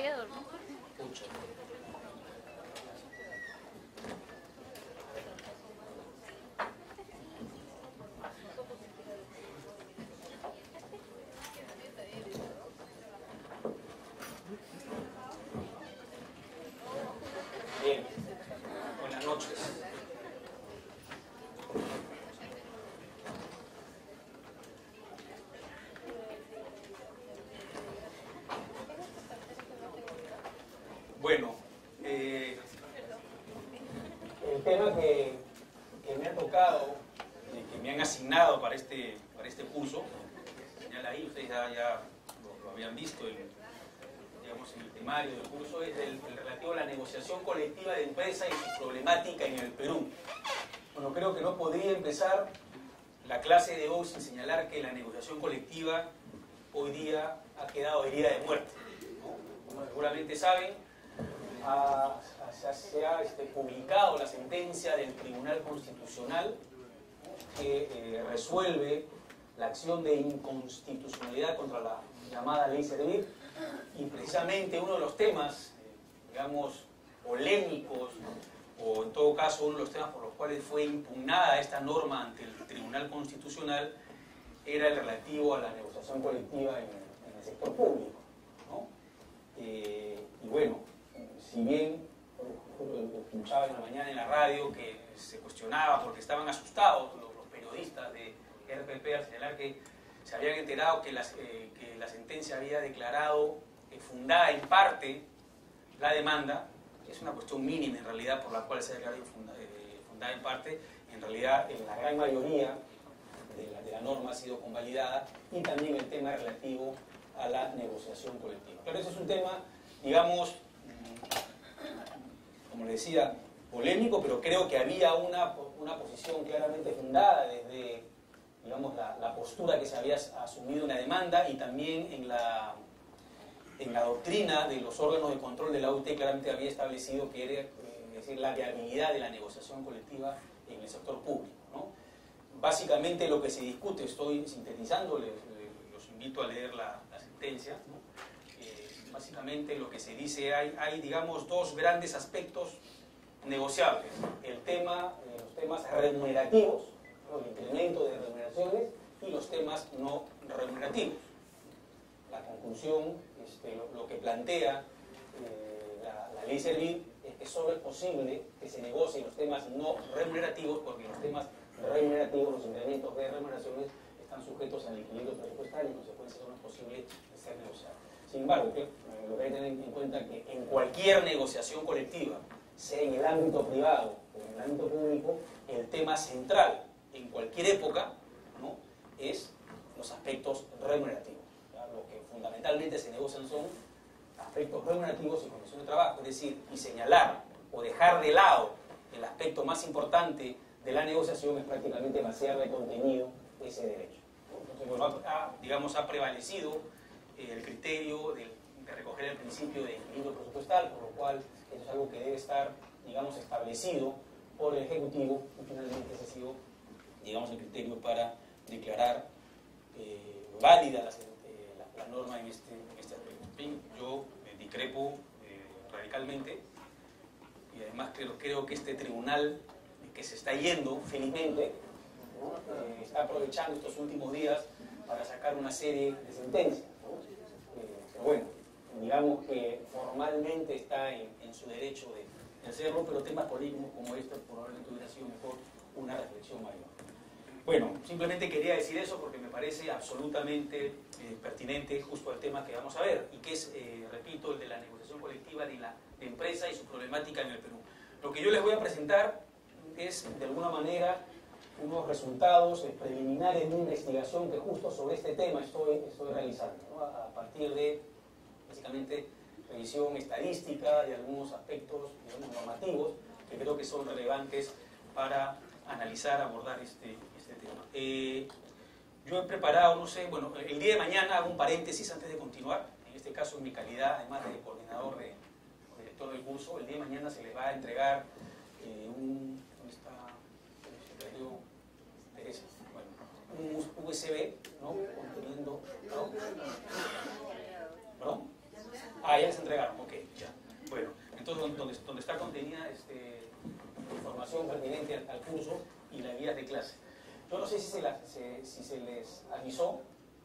Pedro, ¿no? Mucho. Bien, buenas noches. Bueno, el tema que me ha tocado, que me han asignado para este curso, señala ahí, ustedes ya lo habían visto digamos, en el temario del curso, es el relativo a la negociación colectiva de empresa y su problemática en el Perú. Bueno, creo que no podría empezar la clase de hoy sin señalar que la negociación colectiva hoy día ha quedado herida de muerte, ¿no? Como seguramente saben, se ha publicado la sentencia del Tribunal Constitucional que resuelve la acción de inconstitucionalidad contra la llamada Ley Servir, y precisamente uno de los temas, digamos, polémicos, o en todo caso uno de los temas por los cuales fue impugnada esta norma ante el Tribunal Constitucional, era el relativo a la negociación colectiva en el sector público, ¿no? Y bueno, si bien escuchaba en la mañana en la radio que se cuestionaba porque estaban asustados los periodistas de RPP al señalar que se habían enterado que la sentencia había declarado fundada en parte la demanda, es una cuestión mínima en realidad por la cual se ha declarado fundada en parte, en realidad en la gran mayoría de la norma ha sido convalidada, y también el tema relativo a la negociación colectiva. Pero ese es un tema, digamos, como le decía, polémico, pero creo que había una posición claramente fundada desde, digamos, la postura que se había asumido en la demanda, y también en la doctrina de los órganos de control de la OIT claramente había establecido que era, decir, la viabilidad de la negociación colectiva en el sector público, ¿no? Básicamente lo que se discute, estoy sintetizando, los invito a leer la sentencia, ¿no? Básicamente lo que se dice, hay digamos dos grandes aspectos negociables: los temas remunerativos, ¿no? El incremento de remuneraciones, y los temas no remunerativos. La conclusión, lo que plantea la Ley Servir, es que solo es posible que se negocien los temas no remunerativos, porque los temas remunerativos, los incrementos de remuneraciones, están sujetos al equilibrio presupuestario, y en consecuencia no es posible ser negociado. Sin embargo, lo que hay que tener en cuenta es que en cualquier negociación colectiva, sea en el ámbito privado o en el ámbito público, el tema central en cualquier época, ¿no?, es los aspectos remunerativos. ¿Ya? Lo que fundamentalmente se negocian son aspectos remunerativos y condiciones de trabajo, es decir, y señalar o dejar de lado el aspecto más importante de la negociación es prácticamente vaciar de contenido ese derecho. Entonces, bueno, digamos, ha prevalecido el criterio de recoger el principio de equilibrio presupuestal, por lo cual eso es algo que debe estar, digamos, establecido por el Ejecutivo, y finalmente ese ha sido, digamos, el criterio para declarar válida la norma en este aspecto. En fin, yo discrepo radicalmente, y además creo que este tribunal que se está yendo, felizmente, ¿no?, está aprovechando estos últimos días para sacar una serie de sentencias, ¿no? Pero bueno, digamos que formalmente está en su derecho de hacerlo, pero temas políticos como estos probablemente hubiera sido mejor una reflexión mayor. Bueno, simplemente quería decir eso porque me parece absolutamente pertinente justo al tema que vamos a ver, y que es, repito, el de la negociación colectiva de la empresa y su problemática en el Perú. Lo que yo les voy a presentar es, de alguna manera, unos resultados preliminares de una investigación que justo sobre este tema estoy realizando, ¿no?, a partir de, básicamente, revisión estadística de algunos aspectos, digamos, normativos, que creo que son relevantes para analizar, abordar este tema. Yo he preparado, no sé, bueno, el día de mañana, hago un paréntesis antes de continuar, en este caso en mi calidad, además de coordinador o director del curso, el día de mañana se les va a entregar ¿dónde está el secretario Teresa? Bueno, un USB, ¿no?, conteniendo, ¿no? ¿Perdón? Ah, ya les entregaron, ok, ya. Bueno, entonces donde está contenida información pertinente al curso y las guías de clase. Yo no sé si se les avisó,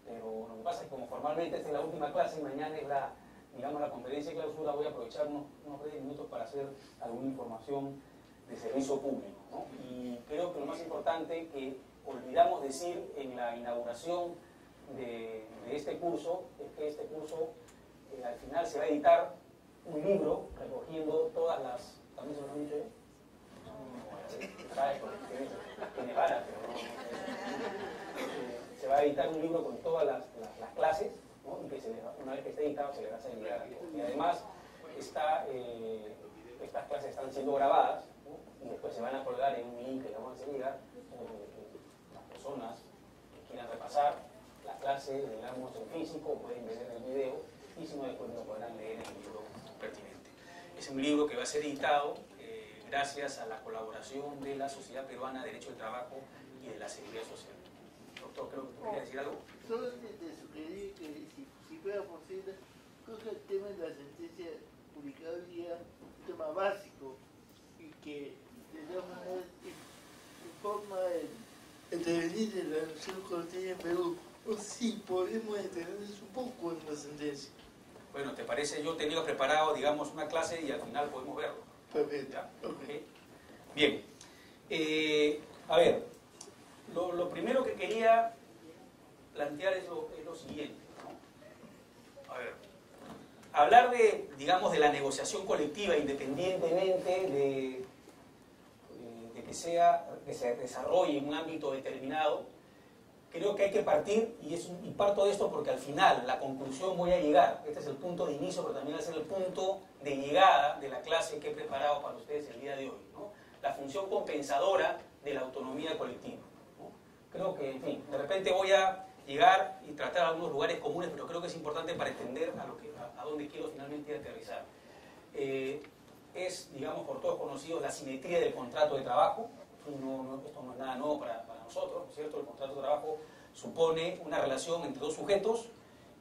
pero lo que pasa es que como formalmente esta es la última clase y mañana es digamos, la conferencia de clausura, voy a aprovechar unos breves minutos para hacer alguna información de servicio público, ¿no? Y creo que lo más importante que olvidamos decir en la inauguración de este curso es que este curso al final se va a editar un libro recogiendo todas las... ¿También se lo han dicho ya? Tiene vara, pero no. Se va a editar un libro con todas las clases, ¿no? Y que una vez que esté editado se le va a enviar a todos. Y además estas clases están siendo grabadas, ¿no? Y después se van a colgar en un link que vamos a hacer llegar las personas que quieran repasar la clase, digamos, en físico, pueden ver el video y si no después lo podrán leer en el libro pertinente. Es un libro que va a ser editado gracias a la colaboración de la Sociedad Peruana de Derecho del Trabajo y de la Seguridad Social. Doctor, creo que tú querías decir algo. Solamente sugerí que si fuera posible, creo que el tema de la sentencia publicada hoy día es un tema básico y que de todas maneras informa el devenir de la nación colectiva en Perú. O sí, podemos detenernos un poco en la sentencia. Bueno, ¿te parece? Yo tenía preparado, digamos, una clase y al final podemos verlo. Perfecto. Okay. Bien. A ver, lo primero que quería plantear es lo siguiente, ¿no? A ver, hablar digamos, de la negociación colectiva independientemente de que se desarrolle en un ámbito determinado, creo que hay que partir, y parto de esto porque al final, la conclusión voy a llegar, este es el punto de inicio, pero también va a ser el punto de llegada de la clase que he preparado para ustedes el día de hoy, ¿no? La función compensadora de la autonomía colectiva, ¿no? Creo que, en fin, de repente voy a llegar y tratar algunos lugares comunes, pero creo que es importante para entender a dónde quiero finalmente aterrizar. Es, digamos, por todos conocidos la simetría del contrato de trabajo. Esto no es nada nuevo para nosotros, ¿no es cierto? El contrato de trabajo supone una relación entre dos sujetos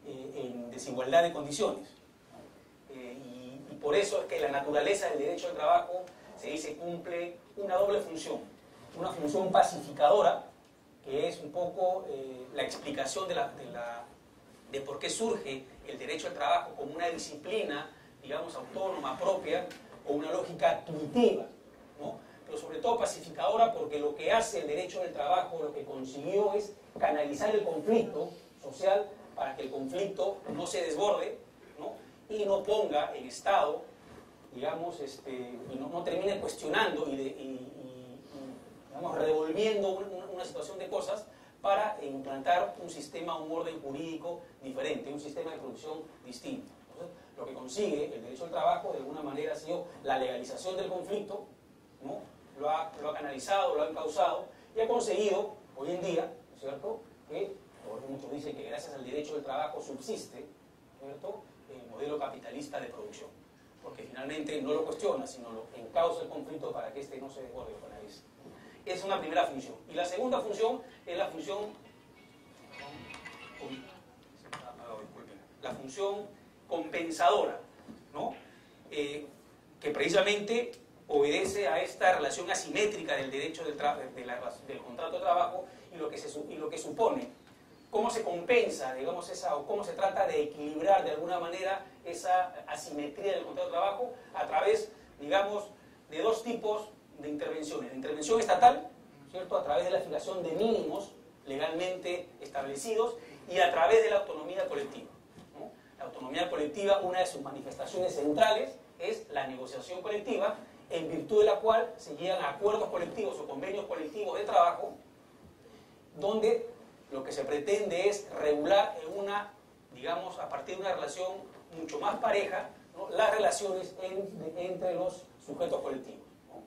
en desigualdad de condiciones. Y por eso es que la naturaleza del derecho al trabajo se dice cumple una doble función. Una función pacificadora, que es un poco la explicación de por qué surge el derecho al trabajo como una disciplina, digamos, autónoma, propia, o una lógica intuitiva, ¿no? Pero sobre todo pacificadora porque lo que hace el derecho del trabajo, lo que consiguió es canalizar el conflicto social para que el conflicto no se desborde, ¿no? Y no ponga en estado, digamos, y no termine cuestionando y digamos, revolviendo una situación de cosas para implantar un sistema, un orden jurídico diferente, un sistema de producción distinto. Entonces, lo que consigue el derecho al trabajo de alguna manera ha sido la legalización del conflicto, ¿no? Lo ha canalizado, lo ha encauzado y ha conseguido hoy en día, ¿no es cierto?, que muchos dicen que gracias al derecho del trabajo subsiste, ¿no es cierto?, el modelo capitalista de producción, porque finalmente no lo cuestiona, sino lo encauza el conflicto para que no se desborde con la vista. Es una primera función. Y la segunda función es la función compensadora, ¿no? Que precisamente obedece a esta relación asimétrica del derecho del contrato de trabajo y lo que supone, cómo se compensa, digamos, o cómo se trata de equilibrar de alguna manera esa asimetría del contrato de trabajo a través, digamos, de dos tipos de intervenciones. La intervención estatal, ¿cierto?, a través de la fijación de mínimos legalmente establecidos y a través de la autonomía colectiva, ¿no? La autonomía colectiva, una de sus manifestaciones centrales es la negociación colectiva, en virtud de la cual se llegan a acuerdos colectivos o convenios colectivos de trabajo, donde lo que se pretende es regular digamos, a partir de una relación mucho más pareja, ¿no?, las relaciones entre los sujetos colectivos, ¿no?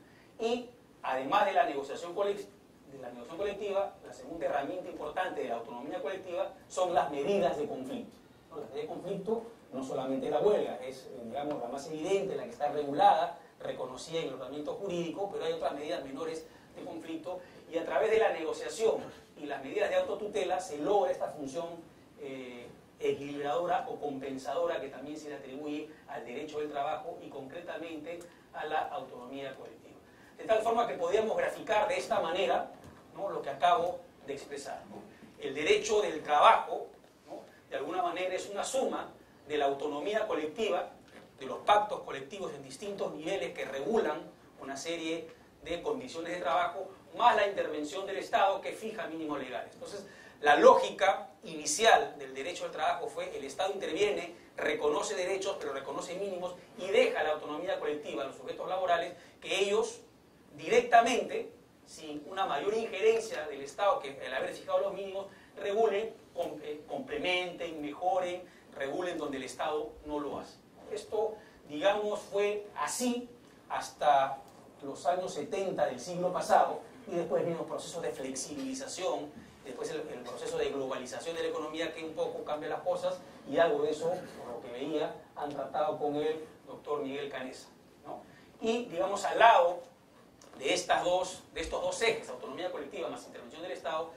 Y además de la negociación colectiva, la segunda herramienta importante de la autonomía colectiva son las medidas de conflicto, ¿no? Las medidas de conflicto no solamente la huelga, es, digamos, la más evidente, la que está regulada, reconocida en el ordenamiento jurídico, pero hay otras medidas menores de conflicto, y a través de la negociación y las medidas de autotutela se logra esta función equilibradora o compensadora que también se le atribuye al derecho del trabajo y concretamente a la autonomía colectiva. De tal forma que podríamos graficar de esta manera, ¿no?, lo que acabo de expresar, ¿no? El derecho del trabajo, ¿no?, de alguna manera es una suma de la autonomía colectiva, de los pactos colectivos en distintos niveles que regulan una serie de condiciones de trabajo, más la intervención del Estado que fija mínimos legales. Entonces, la lógica inicial del derecho al trabajo fue: el Estado interviene, reconoce derechos, pero reconoce mínimos y deja la autonomía colectiva a los sujetos laborales, que ellos directamente, sin una mayor injerencia del Estado que el haber fijado los mínimos, regulen, complementen, mejoren, regulen donde el Estado no lo hace. Esto, digamos, fue así hasta los años 70 del siglo pasado, y después vino un proceso de flexibilización, después el proceso de globalización de la economía, que un poco cambia las cosas, y algo de eso, por lo que veía, han tratado con el doctor Miguel Canessa, ¿no? Y, digamos, al lado de estos dos ejes, autonomía colectiva más intervención del Estado,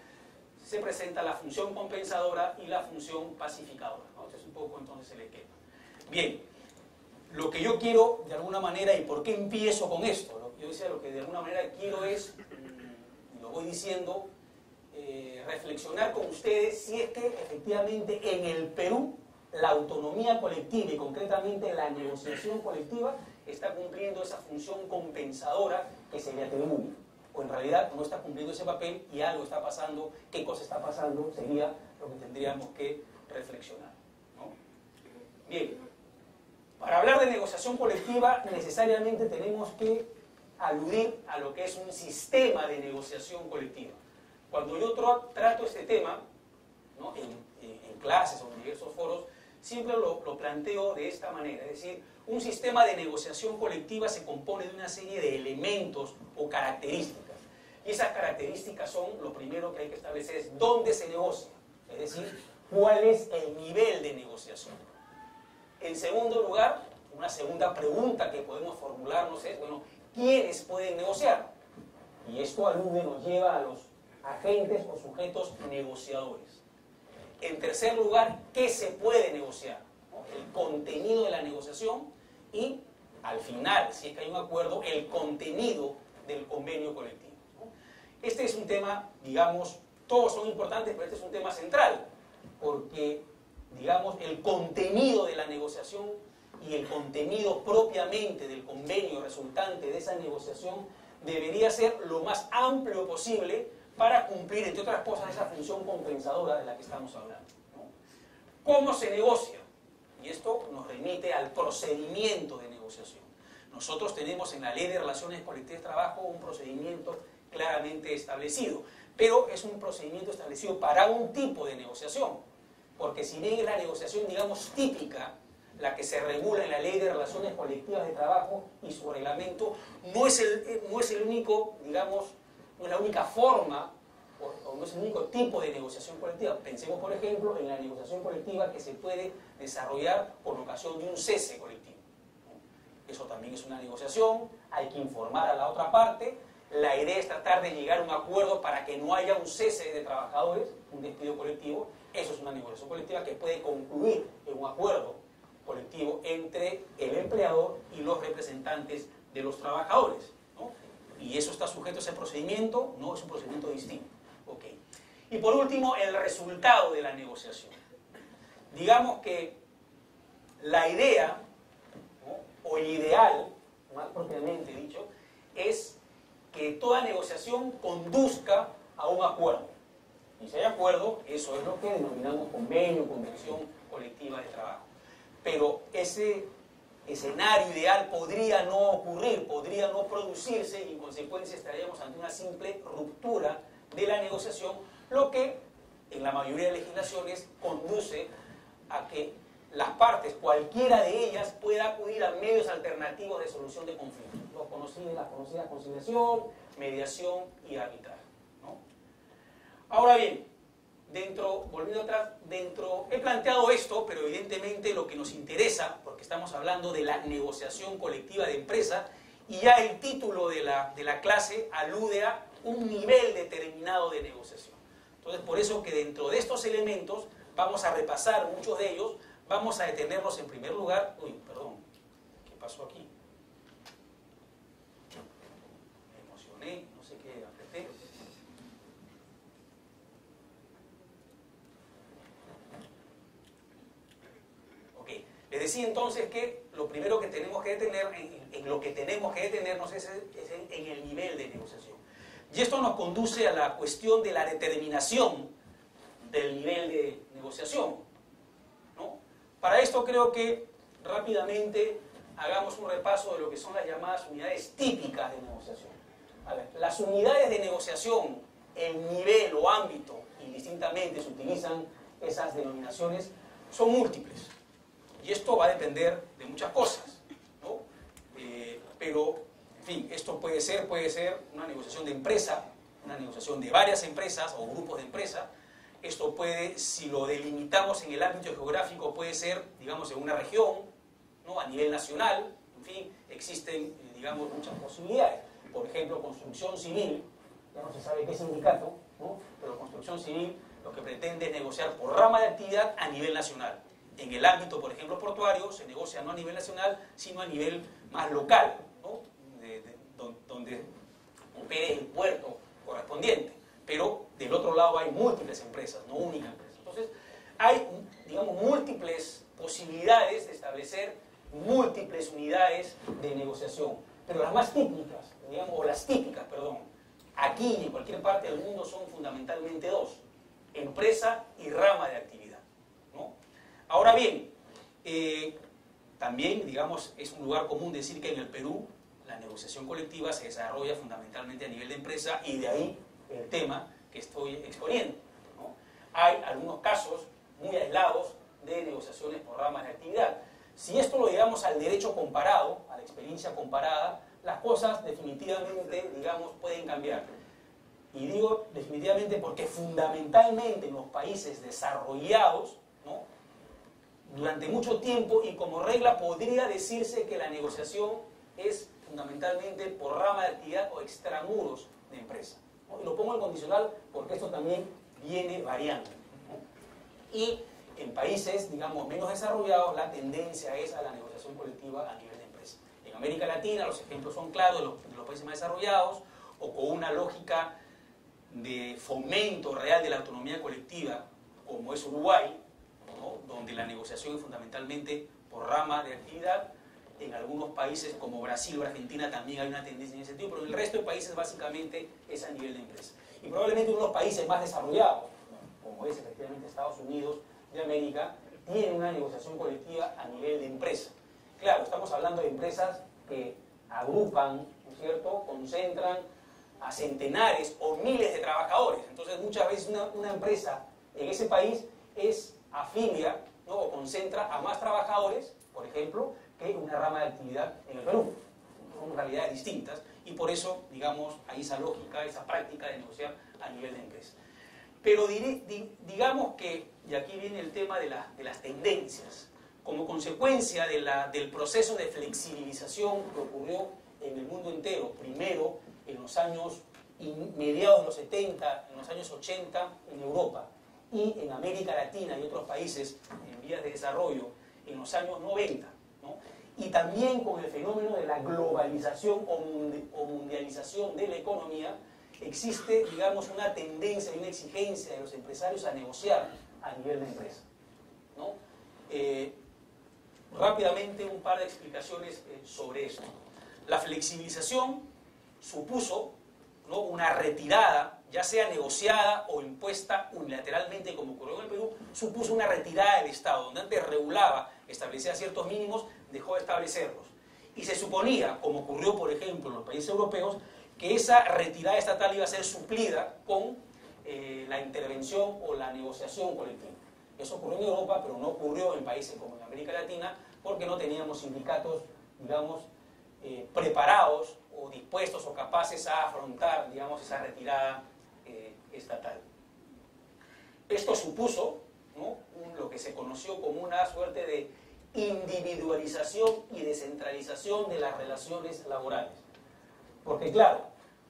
se presenta la función compensadora y la función pacificadora, ¿no? Este es un poco entonces el esquema. Bien, lo que yo quiero de alguna manera, y por qué empiezo con esto, yo decía, lo que de alguna manera quiero es, lo voy diciendo, reflexionar con ustedes si es que efectivamente en el Perú la autonomía colectiva y concretamente la negociación colectiva está cumpliendo esa función compensadora que se le atribuye, o en realidad no está cumpliendo ese papel y algo está pasando. ¿Qué cosa está pasando? Sería lo que tendríamos que reflexionar, ¿no? Bien, para hablar de negociación colectiva necesariamente tenemos que aludir a lo que es un sistema de negociación colectiva. Cuando yo trato este tema, ¿no?, en clases o en diversos foros, siempre lo planteo de esta manera, es decir, un sistema de negociación colectiva se compone de una serie de elementos o características, y esas características son, lo primero que hay que establecer es dónde se negocia, es decir, cuál es el nivel de negociación. En segundo lugar, una segunda pregunta que podemos formularnos es, bueno, ¿quiénes pueden negociar? Y esto alude, nos lleva a los agentes o sujetos negociadores. En tercer lugar, ¿qué se puede negociar?, ¿no?, el contenido de la negociación, y al final, si es que hay un acuerdo, el contenido del convenio colectivo, ¿no? Este es un tema, digamos, todos son importantes, pero este es un tema central, porque, digamos, el contenido de la negociación y el contenido propiamente del convenio resultante de esa negociación debería ser lo más amplio posible para cumplir, entre otras cosas, esa función compensadora de la que estamos hablando, ¿no? ¿Cómo se negocia? Y esto nos remite al procedimiento de negociación. Nosotros tenemos en la Ley de Relaciones Colectivas de Trabajo un procedimiento claramente establecido, pero es un procedimiento establecido para un tipo de negociación, porque si bien es la negociación, digamos, típica, la que se regula en la Ley de Relaciones Colectivas de Trabajo y su reglamento, no es el único, digamos, no es la única forma o no es el único tipo de negociación colectiva. Pensemos, por ejemplo, en la negociación colectiva que se puede desarrollar por ocasión de un cese colectivo, ¿no? Eso también es una negociación, hay que informar a la otra parte. La idea es tratar de llegar a un acuerdo para que no haya un cese de trabajadores, un despido colectivo. Eso es una negociación colectiva que puede concluir en un acuerdo colectivo entre el empleador y los representantes de los trabajadores, ¿no? Y eso está sujeto a ese procedimiento, no es un procedimiento distinto. Okay. Y por último, el resultado de la negociación. Digamos que la idea, ¿no?, o el ideal, más propiamente dicho, es que toda negociación conduzca a un acuerdo. Y si hay acuerdo, eso es lo que denominamos convenio, convención colectiva de trabajo. Pero ese escenario ideal podría no ocurrir, podría no producirse, y en consecuencia estaríamos ante una simple ruptura de la negociación, lo que en la mayoría de legislaciones conduce a que las partes, cualquiera de ellas, pueda acudir a medios alternativos de solución de conflictos, las conocidas conciliación, mediación y arbitraje, ¿no? Ahora bien, volviendo atrás, he planteado esto, pero evidentemente lo que nos interesa, porque estamos hablando de la negociación colectiva de empresa, y ya el título de la clase alude a un nivel determinado de negociación. Entonces, por eso que dentro de estos elementos vamos a repasar muchos de ellos. Vamos a detenernos en primer lugar. Uy, perdón, ¿qué pasó aquí? Me emocioné, no sé qué apreté. Ok, les decía entonces que lo primero que tenemos que detener, en lo que tenemos que detenernos es en el nivel de negociación. Y esto nos conduce a la cuestión de la determinación del nivel de negociación, ¿no? Para esto creo que rápidamente hagamos un repaso de lo que son las llamadas unidades típicas de negociación. A ver, las unidades de negociación, el nivel o ámbito, indistintamente se utilizan esas denominaciones, son múltiples. Y esto va a depender de muchas cosas, ¿no? Pero, en fin, esto puede ser una negociación de empresa, una negociación de varias empresas o grupos de empresas. Esto puede, si lo delimitamos en el ámbito geográfico, puede ser, digamos, en una región, ¿no? A nivel nacional. En fin, existen, digamos, muchas posibilidades. Por ejemplo, construcción civil, ya no se sabe qué sindicato, ¿no? Pero construcción civil lo que pretende es negociar por rama de actividad a nivel nacional. En el ámbito, por ejemplo, portuario, se negocia no a nivel nacional, sino a nivel más local, ¿no? Donde opere el puerto correspondiente. Pero del otro lado hay múltiples empresas, no únicas empresas. Entonces, hay, digamos, múltiples posibilidades de establecer múltiples unidades de negociación. Pero las más típicas, digamos, o las típicas, perdón, aquí y en cualquier parte del mundo son fundamentalmente dos: empresa y rama de actividad, ¿no? Ahora bien, también, digamos, es un lugar común decir que en el Perú la negociación colectiva se desarrolla fundamentalmente a nivel de empresa, y de ahí el tema que estoy exponiendo, ¿no? Hay algunos casos muy aislados de negociaciones por ramas de actividad. Si esto lo llevamos al derecho comparado, a la experiencia comparada, las cosas definitivamente, digamos, pueden cambiar. Y digo definitivamente porque fundamentalmente en los países desarrollados, ¿no?, durante mucho tiempo y como regla podría decirse que la negociación es fundamentalmente por rama de actividad o extramuros de empresa, ¿no? Y lo pongo en condicional porque esto también viene variando, ¿no? Y en países, digamos, menos desarrollados, la tendencia es a la negociación colectiva a nivel de empresa. En América Latina los ejemplos son claros de los países más desarrollados, o con una lógica de fomento real de la autonomía colectiva, como es Uruguay, ¿no?, donde la negociación es fundamentalmente por rama de actividad. En algunos países como Brasil o Argentina también hay una tendencia en ese sentido, pero en el resto de países básicamente es a nivel de empresa. Y probablemente uno de los países más desarrollados, ¿no?, como es efectivamente Estados Unidos de América, tiene una negociación colectiva a nivel de empresa. Claro, estamos hablando de empresas que agrupan, ¿no es cierto?, concentran a centenares o miles de trabajadores. Entonces muchas veces una empresa en ese país afilia, ¿no?, o concentra a más trabajadores, por ejemplo, que una rama de actividad en el Perú. Son realidades distintas y por eso, digamos, hay esa lógica, esa práctica de negociar a nivel de empresa. Pero digamos que, y aquí viene el tema de las tendencias, como consecuencia del proceso de flexibilización que ocurrió en el mundo entero, primero en los años mediados de los 70, en los años 80 en Europa, y en América Latina y otros países en vías de desarrollo en los años 90, ¿no?, y también con el fenómeno de la globalización o mundialización de la economía, existe, digamos, una tendencia y una exigencia de los empresarios a negociar a nivel de empresa, ¿no? Rápidamente un par de explicaciones sobre esto. La flexibilización supuso, ¿no?, una retirada, ya sea negociada o impuesta unilateralmente, como ocurrió en el Perú, supuso una retirada del Estado, donde antes regulaba, establecía ciertos mínimos, dejó de establecerlos. Y se suponía, como ocurrió por ejemplo en los países europeos, que esa retirada estatal iba a ser suplida con la intervención o la negociación colectiva. Eso ocurrió en Europa, pero no ocurrió en países como en América Latina, porque no teníamos sindicatos, digamos, preparados o dispuestos o capaces a afrontar, digamos, esa retirada estatal. Esto supuso, ¿no?, lo que se conoció como una suerte de individualización y descentralización de las relaciones laborales. Porque claro,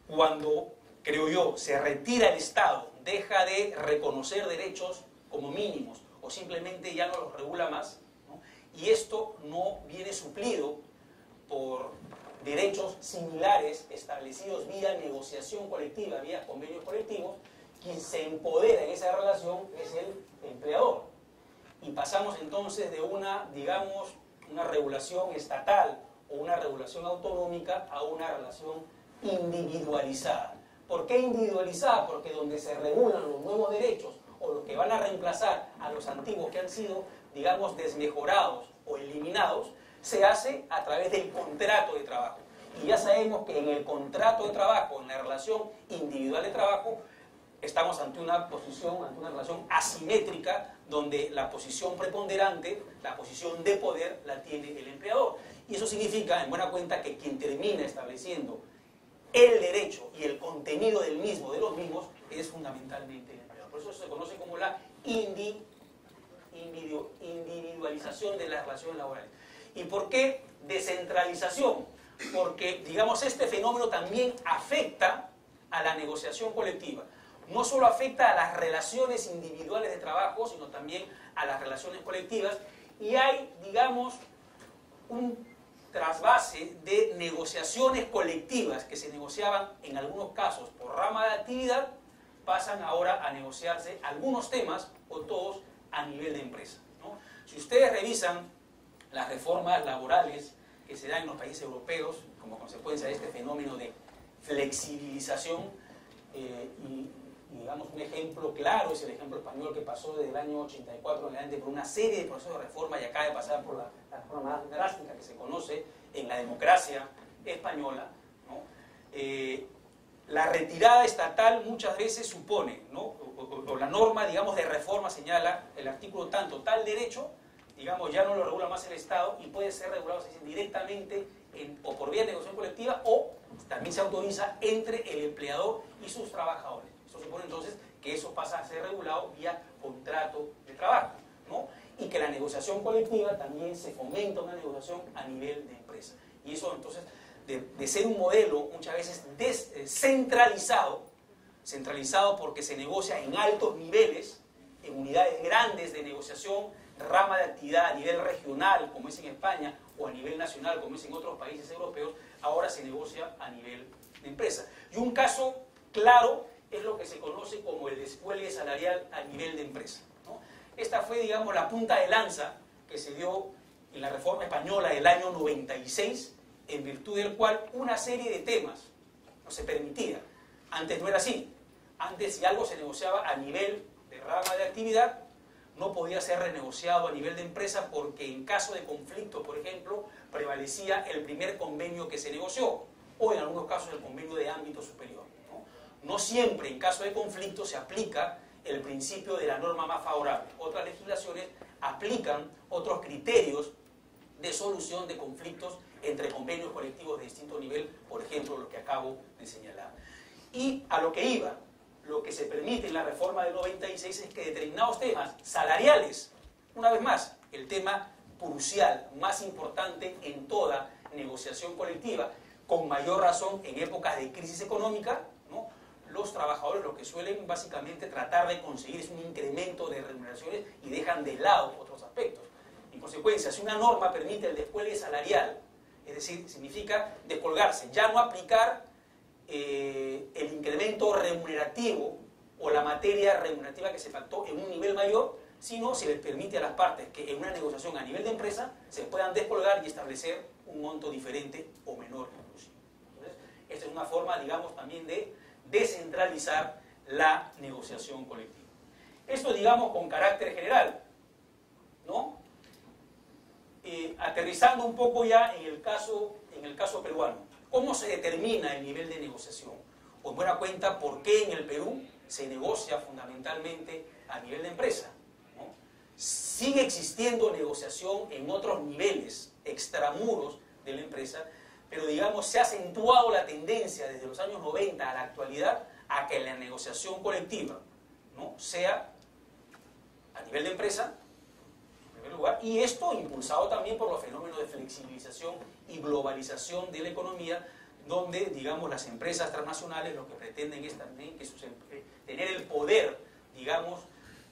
cuando, creo yo, se retira el Estado, deja de reconocer derechos como mínimos o simplemente ya no los regula más, ¿no? Y esto no viene suplido por derechos similares establecidos vía negociación colectiva, vía convenios colectivos. Quien se empodera en esa relación es el empleador. Y pasamos entonces de una, digamos, una regulación estatal o una regulación autonómica a una relación individualizada. ¿Por qué individualizada? Porque donde se regulan los nuevos derechos o los que van a reemplazar a los antiguos que han sido, digamos, desmejorados o eliminados, se hace a través del contrato de trabajo. Y ya sabemos que en el contrato de trabajo, en la relación individual de trabajo, estamos ante una posición, ante una relación asimétrica, donde la posición preponderante, la posición de poder, la tiene el empleador. Y eso significa, en buena cuenta, que quien termina estableciendo el derecho y el contenido del mismo, de los mismos, es fundamentalmente el empleador. Por eso se conoce como la individualización de las relaciones laborales. ¿Y por qué descentralización? Porque, digamos, este fenómeno también afecta a la negociación colectiva. No solo afecta a las relaciones individuales de trabajo, sino también a las relaciones colectivas. Y hay, digamos, un trasvase de negociaciones colectivas que se negociaban en algunos casos por rama de actividad, pasan ahora a negociarse algunos temas o todos a nivel de empresa, ¿no? Si ustedes revisan las reformas laborales que se dan en los países europeos como consecuencia de este fenómeno de flexibilización, y digamos un ejemplo claro es el ejemplo español, que pasó desde el año 84 en adelante por una serie de procesos de reforma y acaba de pasar por la reforma más drástica que se conoce en la democracia española, ¿no? La retirada estatal muchas veces supone, ¿no? o la norma, digamos, de reforma señala el artículo tanto, tal derecho, digamos, ya no lo regula más el Estado y puede ser regulado directamente o por vía de negociación colectiva, o también se autoriza entre el empleador y sus trabajadores. Esto supone entonces que eso pasa a ser regulado vía contrato de trabajo, ¿no? Y que la negociación colectiva también se fomenta una negociación a nivel de empresa. Y eso entonces, de ser un modelo muchas veces centralizado porque se negocia en altos niveles, en unidades grandes de negociación, rama de actividad a nivel regional, como es en España, o a nivel nacional, como es en otros países europeos, ahora se negocia a nivel de empresa. Y un caso claro es lo que se conoce como el descuelgue salarial a nivel de empresa, ¿no? Esta fue, digamos, la punta de lanza que se dio en la reforma española del año 96, en virtud del cual una serie de temas no se permitía. Antes no era así. Antes, si algo se negociaba a nivel de rama de actividad, no podía ser renegociado a nivel de empresa, porque en caso de conflicto, por ejemplo, prevalecía el primer convenio que se negoció, o en algunos casos el convenio de ámbito superior, ¿no? No siempre en caso de conflicto se aplica el principio de la norma más favorable. Otras legislaciones aplican otros criterios de solución de conflictos entre convenios colectivos de distinto nivel, por ejemplo, lo que acabo de señalar. Y a lo que iba, lo que se permite en la reforma del 96 es que determinados temas salariales, una vez más, el tema crucial, más importante en toda negociación colectiva, con mayor razón en épocas de crisis económica, ¿no? Los trabajadores lo que suelen básicamente tratar de conseguir es un incremento de remuneraciones y dejan de lado otros aspectos. En consecuencia, si una norma permite el descuelgue salarial, es decir, significa descolgarse, ya no aplicar el incremento remunerativo o la materia remunerativa que se pactó en un nivel mayor, sino se les permite a las partes que en una negociación a nivel de empresa se puedan descolgar y establecer un monto diferente o menor inclusive. Entonces, esta es una forma, digamos, también de descentralizar la negociación colectiva. Esto, digamos, con carácter general, ¿no? Aterrizando un poco ya en el caso peruano. ¿Cómo se determina el nivel de negociación? O en buena cuenta, ¿por qué en el Perú se negocia fundamentalmente a nivel de empresa, ¿no? Sigue existiendo negociación en otros niveles, extramuros de la empresa, pero digamos se ha acentuado la tendencia desde los años 90 a la actualidad a que la negociación colectiva, ¿no?, sea a nivel de empresa, en primer lugar, y esto impulsado también por los fenómenos de flexibilización y globalización de la economía, donde, digamos, las empresas transnacionales lo que pretenden es también que tener el poder, digamos,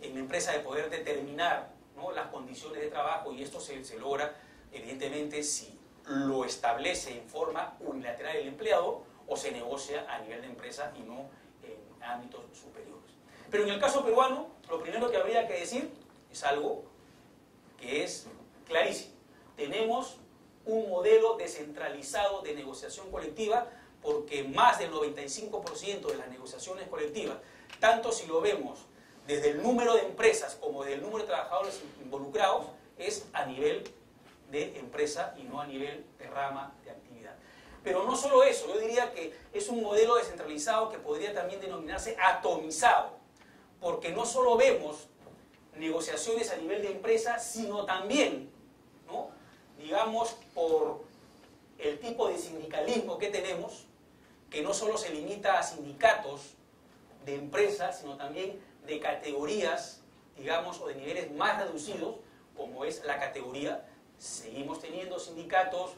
en la empresa de poder determinar, ¿no?, las condiciones de trabajo, y esto se logra evidentemente si lo establece en forma unilateral el empleador o se negocia a nivel de empresa y no en ámbitos superiores. Pero en el caso peruano, lo primero que habría que decir es algo que es clarísimo. Tenemos un modelo descentralizado de negociación colectiva, porque más del 95% de las negociaciones colectivas, tanto si lo vemos desde el número de empresas como desde el número de trabajadores involucrados, es a nivel de empresa y no a nivel de rama de actividad. Pero no solo eso, yo diría que es un modelo descentralizado que podría también denominarse atomizado, porque no solo vemos negociaciones a nivel de empresa, sino también, ¿no?, digamos, por el tipo de sindicalismo que tenemos, que no solo se limita a sindicatos de empresas, sino también de categorías, digamos, o de niveles más reducidos, como es la categoría. Seguimos teniendo sindicatos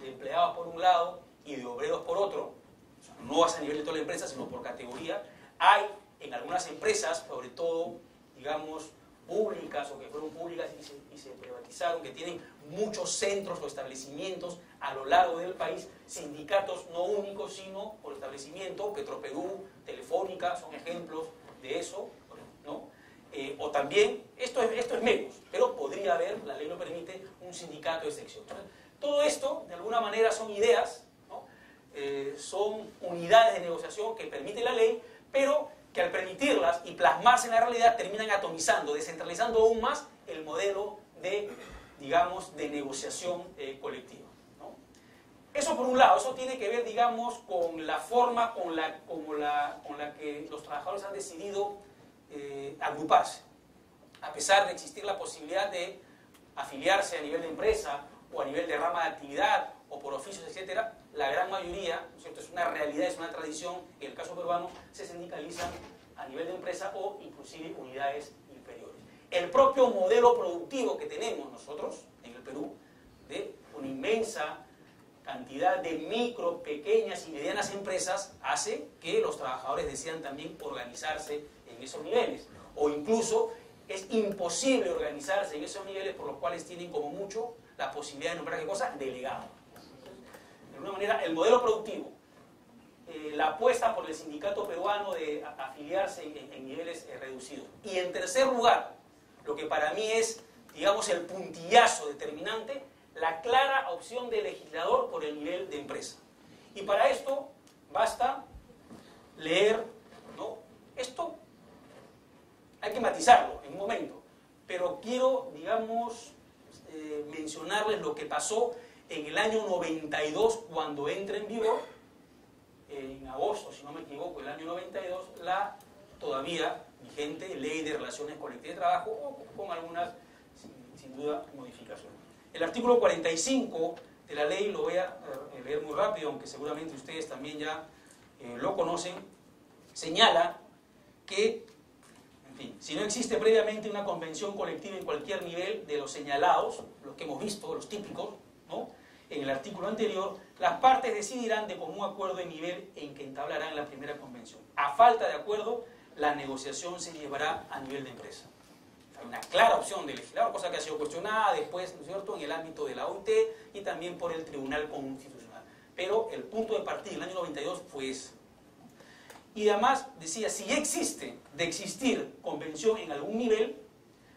de empleados por un lado y de obreros por otro, o sea, no es a nivel de toda la empresa, sino por categoría. Hay en algunas empresas, sobre todo, digamos, públicas o que fueron públicas y se privatizaron, que tienen muchos centros o establecimientos a lo largo del país, sindicatos no únicos, sino por establecimiento. Petroperú, Telefónica, son ejemplos de eso, ¿no? O también, esto es menos, pero podría haber, la ley lo permite, un sindicato de sección. Todo esto, de alguna manera, son ideas, ¿no? Son unidades de negociación que permite la ley, pero que al permitirlas y plasmarse en la realidad terminan atomizando, descentralizando aún más el modelo de, digamos, de negociación colectiva, ¿no? Eso por un lado, eso tiene que ver, digamos, con la forma con la que los trabajadores han decidido agruparse. A pesar de existir la posibilidad de afiliarse a nivel de empresa o a nivel de rama de actividad o por oficios, etcétera, la gran mayoría, ¿no es cierto?, es una realidad, es una tradición, en el caso peruano se sindicalizan a nivel de empresa o inclusive unidades inferiores. El propio modelo productivo que tenemos nosotros en el Perú, de una inmensa cantidad de micro, pequeñas y medianas empresas, hace que los trabajadores decidan también organizarse en esos niveles, o incluso es imposible organizarse en esos niveles, por los cuales tienen como mucho la posibilidad de nombrar, ¿qué cosa?, delegado. De alguna manera, el modelo productivo, la apuesta por el sindicato peruano de afiliarse en niveles reducidos. Y en tercer lugar, lo que para mí es, digamos, el puntillazo determinante, la clara opción del legislador por el nivel de empresa. Y para esto basta leer, ¿no? Esto hay que matizarlo en un momento, pero quiero, digamos, mencionarles lo que pasó en el año 92 cuando entra en vigor, en agosto, si no me equivoco, el año 92, la todavía vigente Ley de Relaciones Colectivas de Trabajo, o con algunas, sin duda, modificaciones. El artículo 45 de la ley, lo voy a leer muy rápido, aunque seguramente ustedes también ya lo conocen, señala que, en fin, si no existe previamente una convención colectiva en cualquier nivel de los señalados, los que hemos visto, los típicos, ¿no?, en el artículo anterior, las partes decidirán de común acuerdo el nivel en que entablarán la primera convención. A falta de acuerdo, la negociación se llevará a nivel de empresa. Hay una clara opción del legislador, cosa que ha sido cuestionada después, ¿no es cierto?, en el ámbito de la OIT y también por el Tribunal Constitucional. Pero el punto de partida del año 92 fue ese. Y además decía, si existe de existir convención en algún nivel,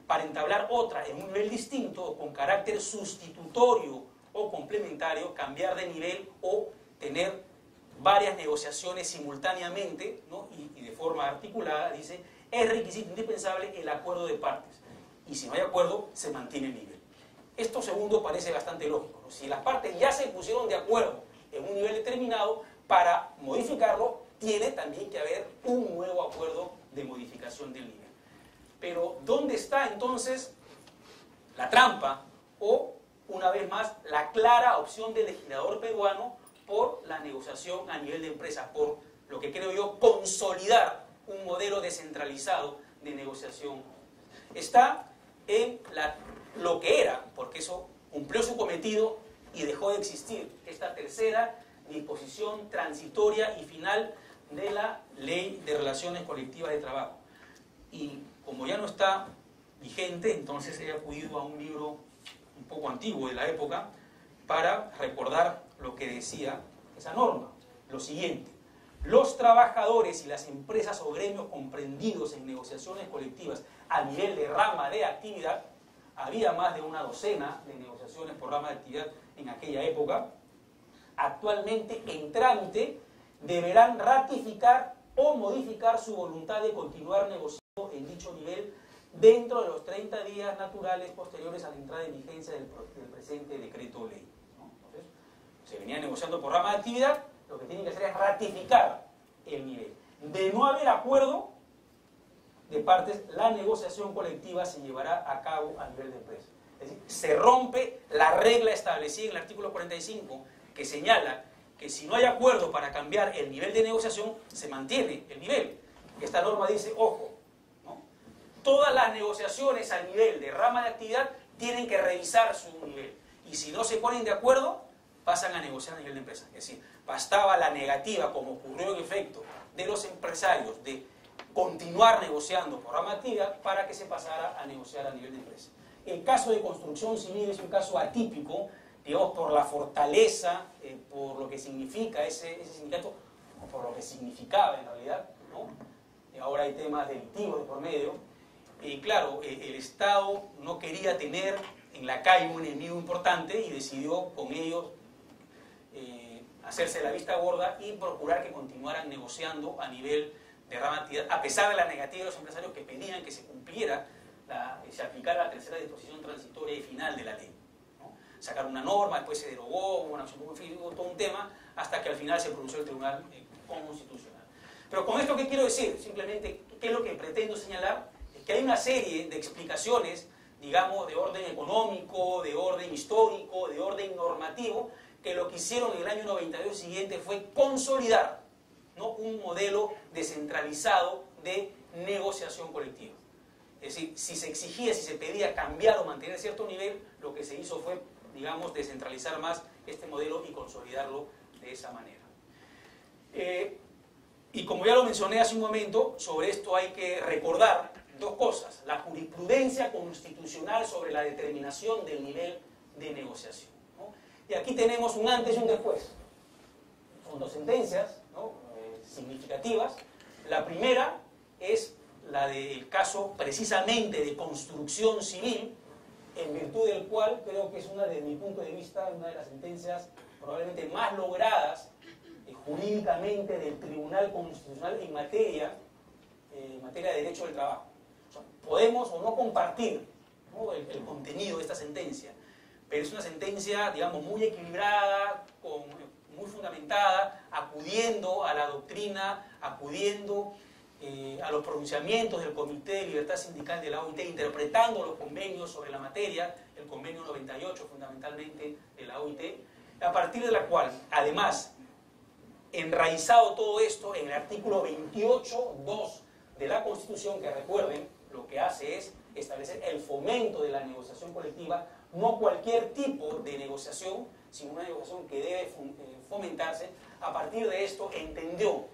para entablar otra en un nivel distinto o con carácter sustitutorio o complementario, cambiar de nivel o tener varias negociaciones simultáneamente, ¿no?, y de forma articulada, dice, es requisito indispensable el acuerdo de partes. Y si no hay acuerdo, se mantiene el nivel. Esto segundo parece bastante lógico, ¿no? Si las partes ya se pusieron de acuerdo en un nivel determinado, para modificarlo, tiene también que haber un nuevo acuerdo de modificación del nivel. Pero, ¿dónde está entonces la trampa o, una vez más, la clara opción del legislador peruano por la negociación a nivel de empresa, por lo que creo yo, consolidar un modelo descentralizado de negociación? Está en lo que era, porque eso cumplió su cometido y dejó de existir, esta tercera disposición transitoria y final de la Ley de Relaciones Colectivas de Trabajo. Y como ya no está vigente, entonces he acudido a un libro un poco antiguo de la época para recordar lo que decía esa norma. Lo siguiente: los trabajadores y las empresas o gremios comprendidos en negociaciones colectivas a nivel de rama de actividad, había más de una docena de negociaciones por rama de actividad en aquella época, actualmente en trámite, deberán ratificar o modificar su voluntad de continuar negociando en dicho nivel dentro de los 30 días naturales posteriores a la entrada en vigencia del presente decreto ley, ¿no? Entonces, se venía negociando por rama de actividad, lo que tienen que hacer es ratificar el nivel. De no haber acuerdo de partes, la negociación colectiva se llevará a cabo a nivel de empresa. Es decir, se rompe la regla establecida en el artículo 45, que señala que si no hay acuerdo para cambiar el nivel de negociación, se mantiene el nivel. Esta norma dice, ojo, ¿no? Todas las negociaciones a nivel de rama de actividad tienen que revisar su nivel. Y si no se ponen de acuerdo, pasan a negociar a nivel de empresa. Es decir, bastaba la negativa, como ocurrió en efecto, de los empresarios de continuar negociando por rama de actividad para que se pasara a negociar a nivel de empresa. El caso de construcción civil es un caso atípico, digamos, por la fortaleza, por lo que significa ese sindicato, o por lo que significaba en realidad, ¿no? Ahora hay temas delictivos de por medio. Y claro, el Estado no quería tener en la calle un enemigo importante y decidió con ellos hacerse la vista gorda y procurar que continuaran negociando a nivel de rama de actividad, a pesar de la negativa de los empresarios que pedían que se cumpliera, se aplicara la tercera disposición transitoria y final de la ley, ¿no? Sacar una norma, después se derogó, hubo una acción, todo un tema, hasta que al final se pronunció el Tribunal Constitucional. Pero con esto, ¿qué quiero decir? Simplemente, ¿qué es lo que pretendo señalar? Es que hay una serie de explicaciones, digamos, de orden económico, de orden histórico, de orden normativo, que lo que hicieron en el año 92 siguiente fue consolidar, ¿no?, un modelo descentralizado de negociación colectiva. Es decir, si se exigía, si se pedía cambiar o mantener cierto nivel, lo que se hizo fue, digamos, descentralizar más este modelo y consolidarlo de esa manera. Y como ya lo mencioné hace un momento, sobre esto hay que recordar dos cosas: la jurisprudencia constitucional sobre la determinación del nivel de negociación, ¿no? Y aquí tenemos un antes y un después. Son dos sentencias, ¿no?, significativas. La primera es la del caso precisamente de construcción civil, en virtud del cual creo que es una, desde mi punto de vista, una de las sentencias probablemente más logradas jurídicamente del Tribunal Constitucional en materia de derecho del trabajo. O sea, podemos o no compartir, ¿no?, el contenido de esta sentencia, pero es una sentencia, digamos, muy equilibrada, muy fundamentada, acudiendo a la doctrina, acudiendo a los pronunciamientos del Comité de Libertad Sindical de la OIT, interpretando los convenios sobre la materia, el convenio 98 fundamentalmente de la OIT, a partir de la cual, además, enraizado todo esto en el artículo 28.2 de la Constitución, que recuerden, lo que hace es establecer el fomento de la negociación colectiva, no cualquier tipo de negociación, sino una negociación que debe fomentarse. A partir de esto entendió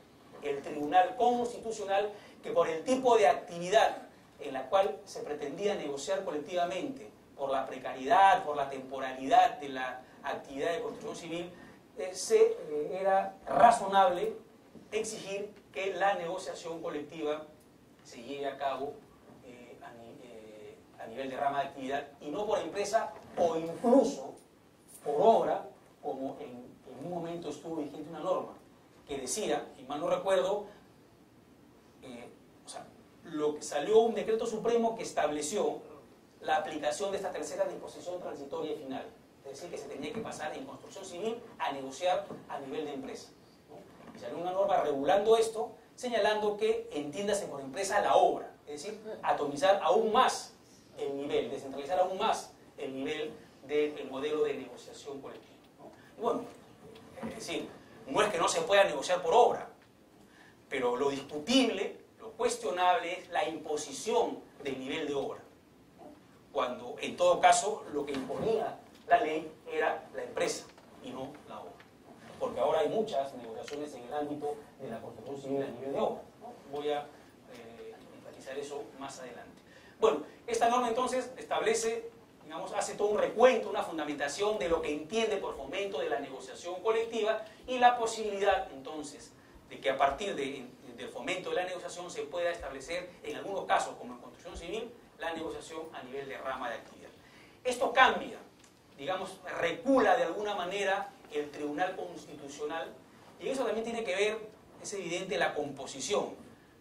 el Tribunal Constitucional que por el tipo de actividad en la cual se pretendía negociar colectivamente, por la precariedad, por la temporalidad de la actividad de construcción civil, era razonable exigir que la negociación colectiva se lleve a cabo a nivel de rama de actividad y no por empresa o incluso por obra, como en un momento estuvo vigente una norma que decía, y mal no recuerdo, lo que salió un decreto supremo que estableció la aplicación de esta tercera disposición transitoria y final. Es decir, que se tenía que pasar en construcción civil a negociar a nivel de empresa, ¿no? Y salió una norma regulando esto, señalando que entiéndase por empresa la obra, es decir, atomizar aún más el nivel, descentralizar aún más el nivel del modelo de negociación colectiva, ¿no? Y bueno, es decir, no es que no se pueda negociar por obra, pero lo discutible, lo cuestionable es la imposición del nivel de obra, ¿no?, cuando en todo caso lo que imponía la ley era la empresa y no la obra, ¿no? Porque ahora hay muchas negociaciones en el ámbito de la construcción civil a nivel de obra, ¿no? Voy a enfatizar analizar eso más adelante. Bueno, esta norma entonces establece, digamos, hace todo un recuento, una fundamentación de lo que entiende por fomento de la negociación colectiva y la posibilidad entonces de que a partir del fomento de la negociación se pueda establecer en algunos casos, como en construcción civil, la negociación a nivel de rama de actividad. Esto cambia, digamos, recula de alguna manera el Tribunal Constitucional, y eso también tiene que ver, es evidente, la composición,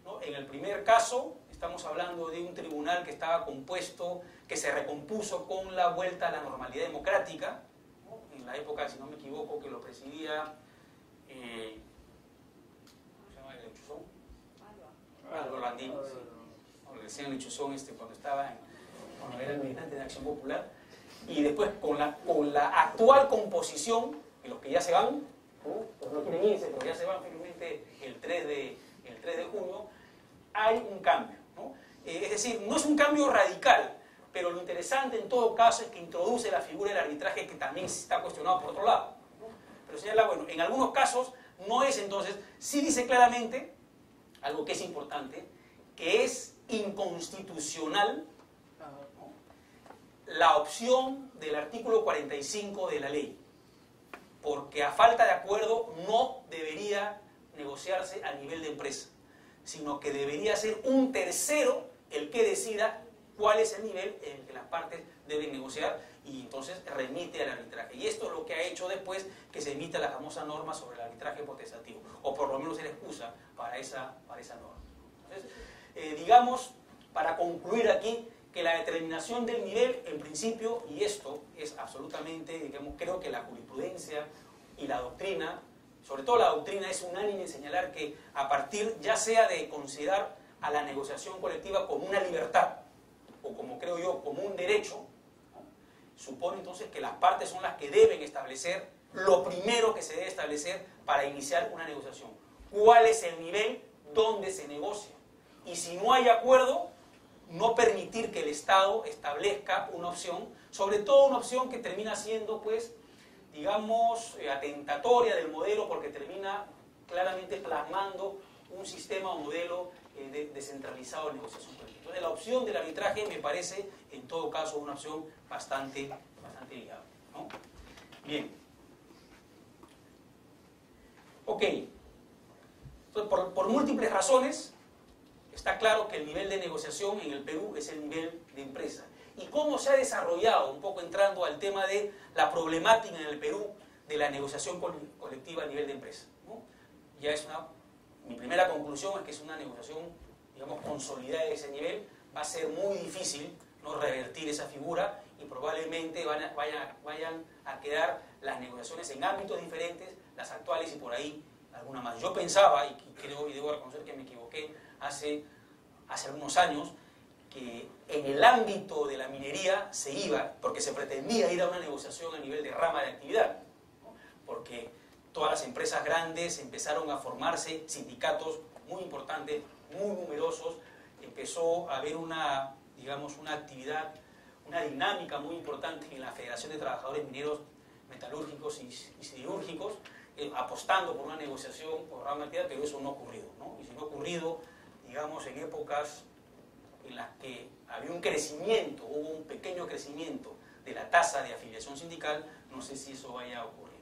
¿no? En el primer caso estamos hablando de un tribunal que estaba compuesto, que se recompuso con la vuelta a la normalidad democrática, ¿no? En la época, si no me equivoco, que lo presidía ¿cómo se llama el Lechuzón? Álvaro Landín, sí. No, le decían Lechuzón cuando estaba cuando era el militante de Acción Popular, y después con la actual composición, en los que ya se van, ¿no? Pues no quieren irse, pero ya se van finalmente el 3 de junio, hay un cambio, ¿no? Es decir, no es un cambio radical, pero lo interesante en todo caso es que introduce la figura del arbitraje, que también está cuestionado por otro lado, ¿no? Pero señala, bueno, en algunos casos no es entonces, sí dice claramente, algo que es importante, que es inconstitucional, ¿no?, la opción del artículo 45 de la ley, porque a falta de acuerdo no debería negociarse a nivel de empresa, sino que debería ser un tercero el que decida cuál es el nivel en el que las partes deben negociar, y entonces remite al arbitraje. Y esto es lo que ha hecho después que se emita la famosa norma sobre el arbitraje potestativo, o por lo menos es la excusa para esa norma. Entonces, digamos, para concluir aquí, que la determinación del nivel, en principio, y esto es absolutamente, digamos, creo que la jurisprudencia y la doctrina, sobre todo la doctrina, es unánime en señalar que a partir ya sea de considerar a la negociación colectiva como una libertad, o como creo yo, como un derecho, ¿no?, supone entonces que las partes son las que deben establecer lo primero que se debe establecer para iniciar una negociación. ¿Cuál es el nivel donde se negocia? Y si no hay acuerdo, no permitir que el Estado establezca una opción, sobre todo una opción que termina siendo, pues, digamos, atentatoria del modelo, porque termina claramente plasmando un sistema o modelo descentralizado de negociación colectiva. Entonces, la opción del arbitraje me parece, en todo caso, una opción bastante viable, ¿no? Bien. Ok. Entonces, por múltiples razones, está claro que el nivel de negociación en el Perú es el nivel de empresa. ¿Y cómo se ha desarrollado, un poco entrando al tema de la problemática en el Perú de la negociación colectiva a nivel de empresa, ¿no? Ya mi primera conclusión es que es una negociación, digamos, consolidada de ese nivel. Va a ser muy difícil, ¿no?, revertir esa figura, y probablemente vayan a quedar las negociaciones en ámbitos diferentes, las actuales y por ahí alguna más. Yo pensaba, y creo y debo reconocer que me equivoqué, hace algunos años, que en el ámbito de la minería se iba, porque se pretendía ir a una negociación a nivel de rama de actividad, ¿no?, porque todas las empresas grandes empezaron a formarse sindicatos muy importantes, muy numerosos, empezó a haber una actividad, una dinámica muy importante en la Federación de Trabajadores Mineros, Metalúrgicos y Siderúrgicos, apostando por una negociación por rama de actividad, pero eso no ha ocurrido, ¿no? Y si no ha ocurrido, digamos, en épocas en las que había un crecimiento, hubo un pequeño crecimiento de la tasa de afiliación sindical, no sé si eso vaya a ocurrir.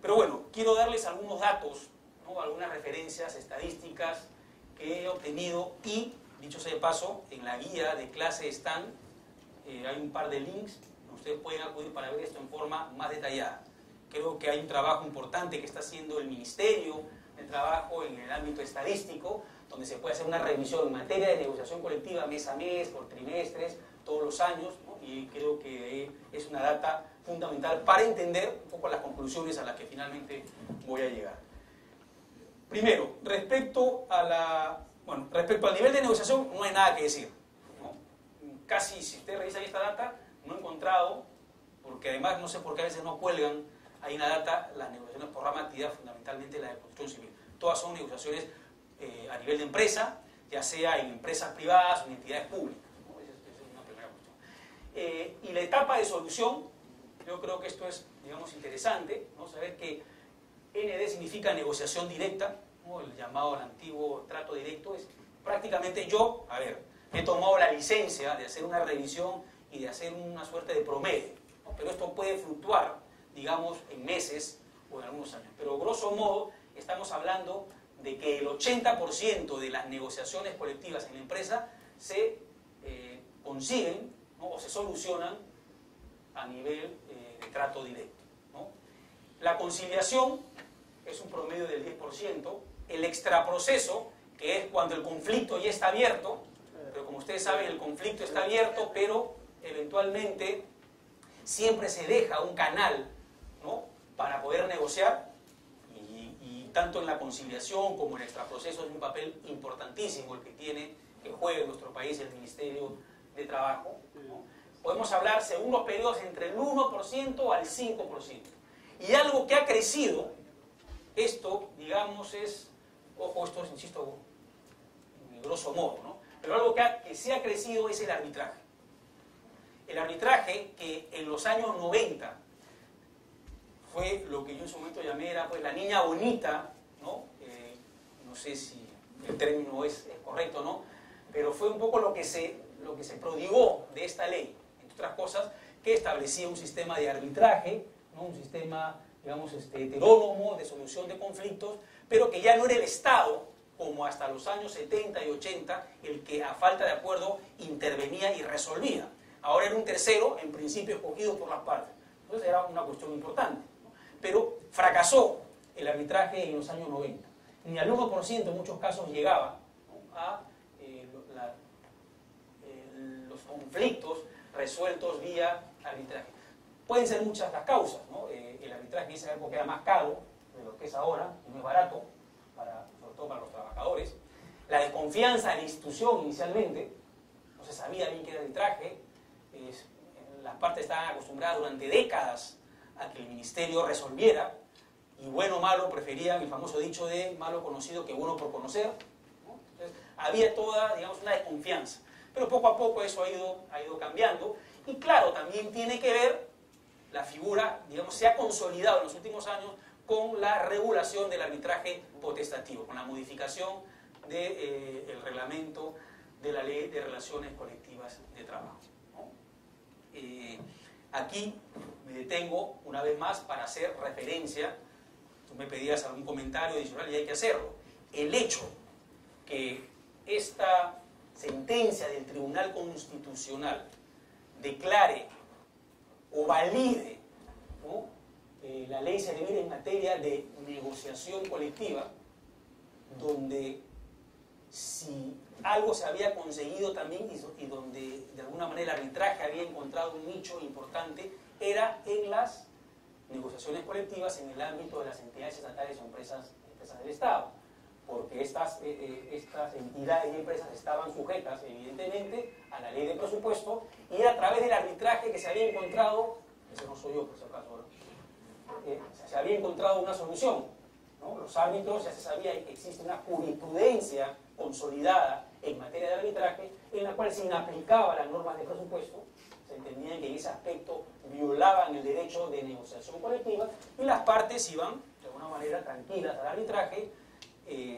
Pero bueno, quiero darles algunos datos, ¿no?, algunas referencias estadísticas que he obtenido, y, dicho sea de paso, en la guía de clase están, hay un par de links, ustedes pueden acudir para ver esto en forma más detallada. Creo que hay un trabajo importante que está haciendo el Ministerio de Trabajo en el ámbito estadístico, donde se puede hacer una revisión en materia de negociación colectiva mes a mes, por trimestres, todos los años, ¿no? Y creo que es una data fundamental para entender un poco las conclusiones a las que finalmente voy a llegar. Primero, respecto al nivel de negociación no hay nada que decir, ¿no? Casi, si ustedes revisan esta data, no he encontrado, porque además no sé por qué a veces no cuelgan ahí una data, las negociaciones por rama de actividad, fundamentalmente la de construcción civil. Todas son negociaciones a nivel de empresa, ya sea en empresas privadas o en entidades públicas, ¿no? Esa es una primera cuestión. Y la etapa de solución, yo creo que esto es, digamos, interesante, ¿no? Saber que ND significa negociación directa, ¿no? El llamado al antiguo trato directo, es prácticamente he tomado la licencia de hacer una revisión y de hacer una suerte de promedio, ¿no? Pero esto puede fluctuar, digamos, en meses o en algunos años. Pero grosso modo estamos hablando de que el 80% de las negociaciones colectivas en la empresa se consiguen, ¿no? O se solucionan a nivel de trato directo, ¿no? La conciliación es un promedio del 10%, el extraproceso, que es cuando el conflicto ya está abierto, pero como ustedes saben el conflicto está abierto, pero eventualmente siempre se deja un canal, ¿no? Para poder negociar, y tanto en la conciliación como en el extraproceso es un papel importantísimo el que juega en nuestro país el Ministerio de Trabajo, ¿no? Podemos hablar, según los periodos, entre el 1% al 5%. Y algo que ha crecido, esto, digamos, ojo, esto es, insisto, grosso modo, ¿no? Pero algo que sí ha crecido es el arbitraje. El arbitraje que en los años 90 fue lo que yo en su momento llamé pues, la niña bonita, ¿no? No sé si el término es correcto o no, pero fue un poco lo que se prodigó de esta ley, entre otras cosas, que establecía un sistema de arbitraje, ¿no? Un sistema, digamos, heterónomo de solución de conflictos, pero que ya no era el Estado, como hasta los años 70 y 80, el que a falta de acuerdo intervenía y resolvía. Ahora era un tercero, en principio escogido por las partes. Entonces era una cuestión importante, ¿no? Pero fracasó el arbitraje en los años 90. Ni al 1% en muchos casos llegaba, ¿no? A los conflictos resueltos vía arbitraje. Pueden ser muchas las causas, ¿no? El arbitraje en esa época era más caro de lo que es ahora, y no es barato, sobre todo para los trabajadores. La desconfianza en la institución inicialmente, no se sabía bien qué era arbitraje, las partes estaban acostumbradas durante décadas a que el ministerio resolviera, y bueno o malo preferían el famoso dicho de malo conocido que bueno por conocer, ¿no? Entonces, había toda, digamos, una desconfianza. Pero poco a poco eso ha ido cambiando, y claro, también tiene que ver la figura, digamos, se ha consolidado en los últimos años con la regulación del arbitraje potestativo, con la modificación del reglamento de la Ley de Relaciones Colectivas de Trabajo, ¿no? Aquí me detengo una vez más para hacer referencia. Tú me pedías algún comentario adicional y hay que hacerlo. El hecho que esta sentencia del Tribunal Constitucional declare o valide, ¿no? La ley servir en materia de negociación colectiva, donde si algo se había conseguido también y donde de alguna manera el arbitraje había encontrado un nicho importante, era en las negociaciones colectivas en el ámbito de las entidades estatales o empresas del Estado, porque estas entidades y empresas estaban sujetas evidentemente a la ley de presupuesto, y era a través del arbitraje que se había encontrado, ese no soy yo por si acaso, ¿no? Se había encontrado una solución, ¿no? Los árbitros, ya se sabía, existe una jurisprudencia consolidada en materia de arbitraje, en la cual se inaplicaba las normas de presupuesto, se entendía que en ese aspecto violaban el derecho de negociación colectiva, y las partes iban, de alguna manera, tranquilas al arbitraje,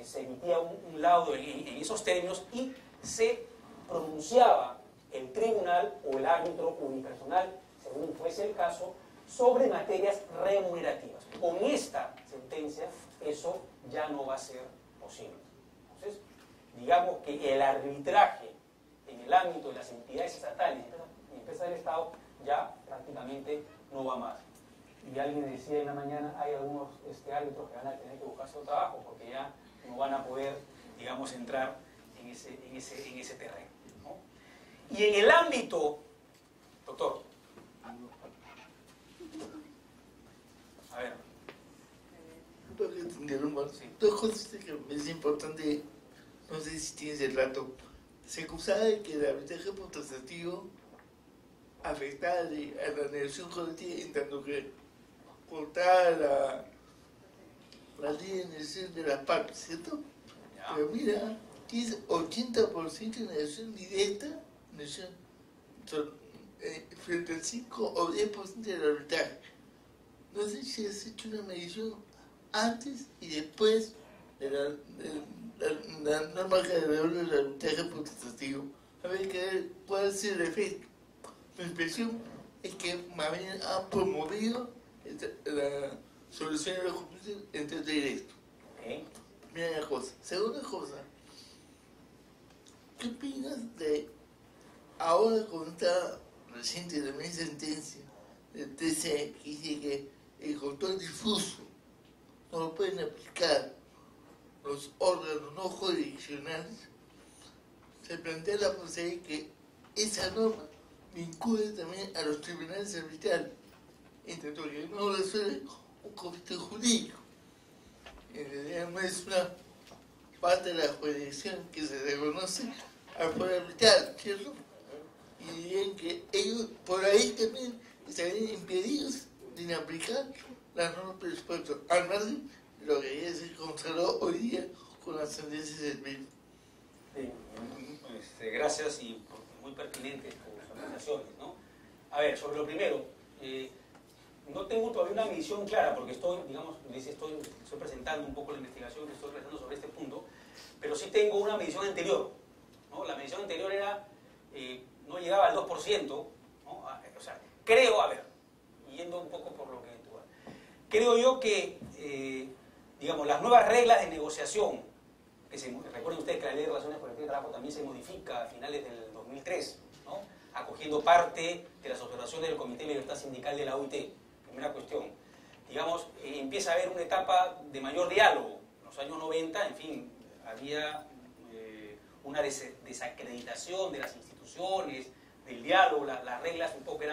se emitía un laudo en esos términos, y se pronunciaba el tribunal o el árbitro unipersonal, según fuese el caso, sobre materias remunerativas. Con esta sentencia, eso ya no va a ser posible. Entonces, digamos que el arbitraje en el ámbito de las entidades estatales y empresas del Estado ya prácticamente no va más. Y alguien decía en la mañana, hay algunos árbitros que van a tener que buscarse otro trabajo porque ya no van a poder, digamos, entrar en ese terreno, ¿no? Y en el ámbito, doctor, a ver. Sí. Dos cosas que me es importante, no sé si tienes el rato. Se acusaba de que el arbitraje potestativo afectaba a la negociación colectiva, en tanto que cortaba la ley de negociación de las partes, ¿cierto? Ya. Pero mira, tienes 80% de negociación directa, frente al 5 o 10% del arbitraje. No sé si has hecho una medición antes y después de la norma que devuelve el arbitraje potestativo. a ver cuál es el efecto. Mi impresión es que más bien ha promovido la solución de los conflictos entre directos. Okay. Primera cosa. Segunda cosa, ¿qué opinas de ahora con esta reciente también sentencia del TCE que dice que el control difuso no lo pueden aplicar los órganos no jurisdiccionales? Se plantea la posibilidad de que esa norma vincule también a los tribunales arbitrales, entre tanto que no resuelve un conflicto jurídico. En realidad no es una parte de la jurisdicción que se reconoce al poder arbitral, ¿cierto? Y dirían que ellos por ahí también estarían impedidos de aplicar las normas presupuestarias, al margen de lo que ya se consagró hoy día con las sentencias del mismo. Gracias y muy pertinentes tus apreciaciones, ¿no? A ver, sobre lo primero, no tengo todavía una visión clara porque estoy presentando un poco la investigación que estoy realizando sobre este punto, pero sí tengo una medición anterior, ¿no? La medición anterior era, no llegaba al 2%, ¿no? O sea, creo, a ver, yendo un poco por lo que tú has, creo yo que, digamos, las nuevas reglas de negociación, recuerden ustedes que la Ley de Relaciones Colectivas de Trabajo también se modifica a finales del 2003, ¿no? Acogiendo parte de las observaciones del Comité de Libertad Sindical de la OIT. Primera cuestión. Digamos, empieza a haber una etapa de mayor diálogo. En los años 90, en fin, había una desacreditación de las instituciones, del diálogo, las reglas un poco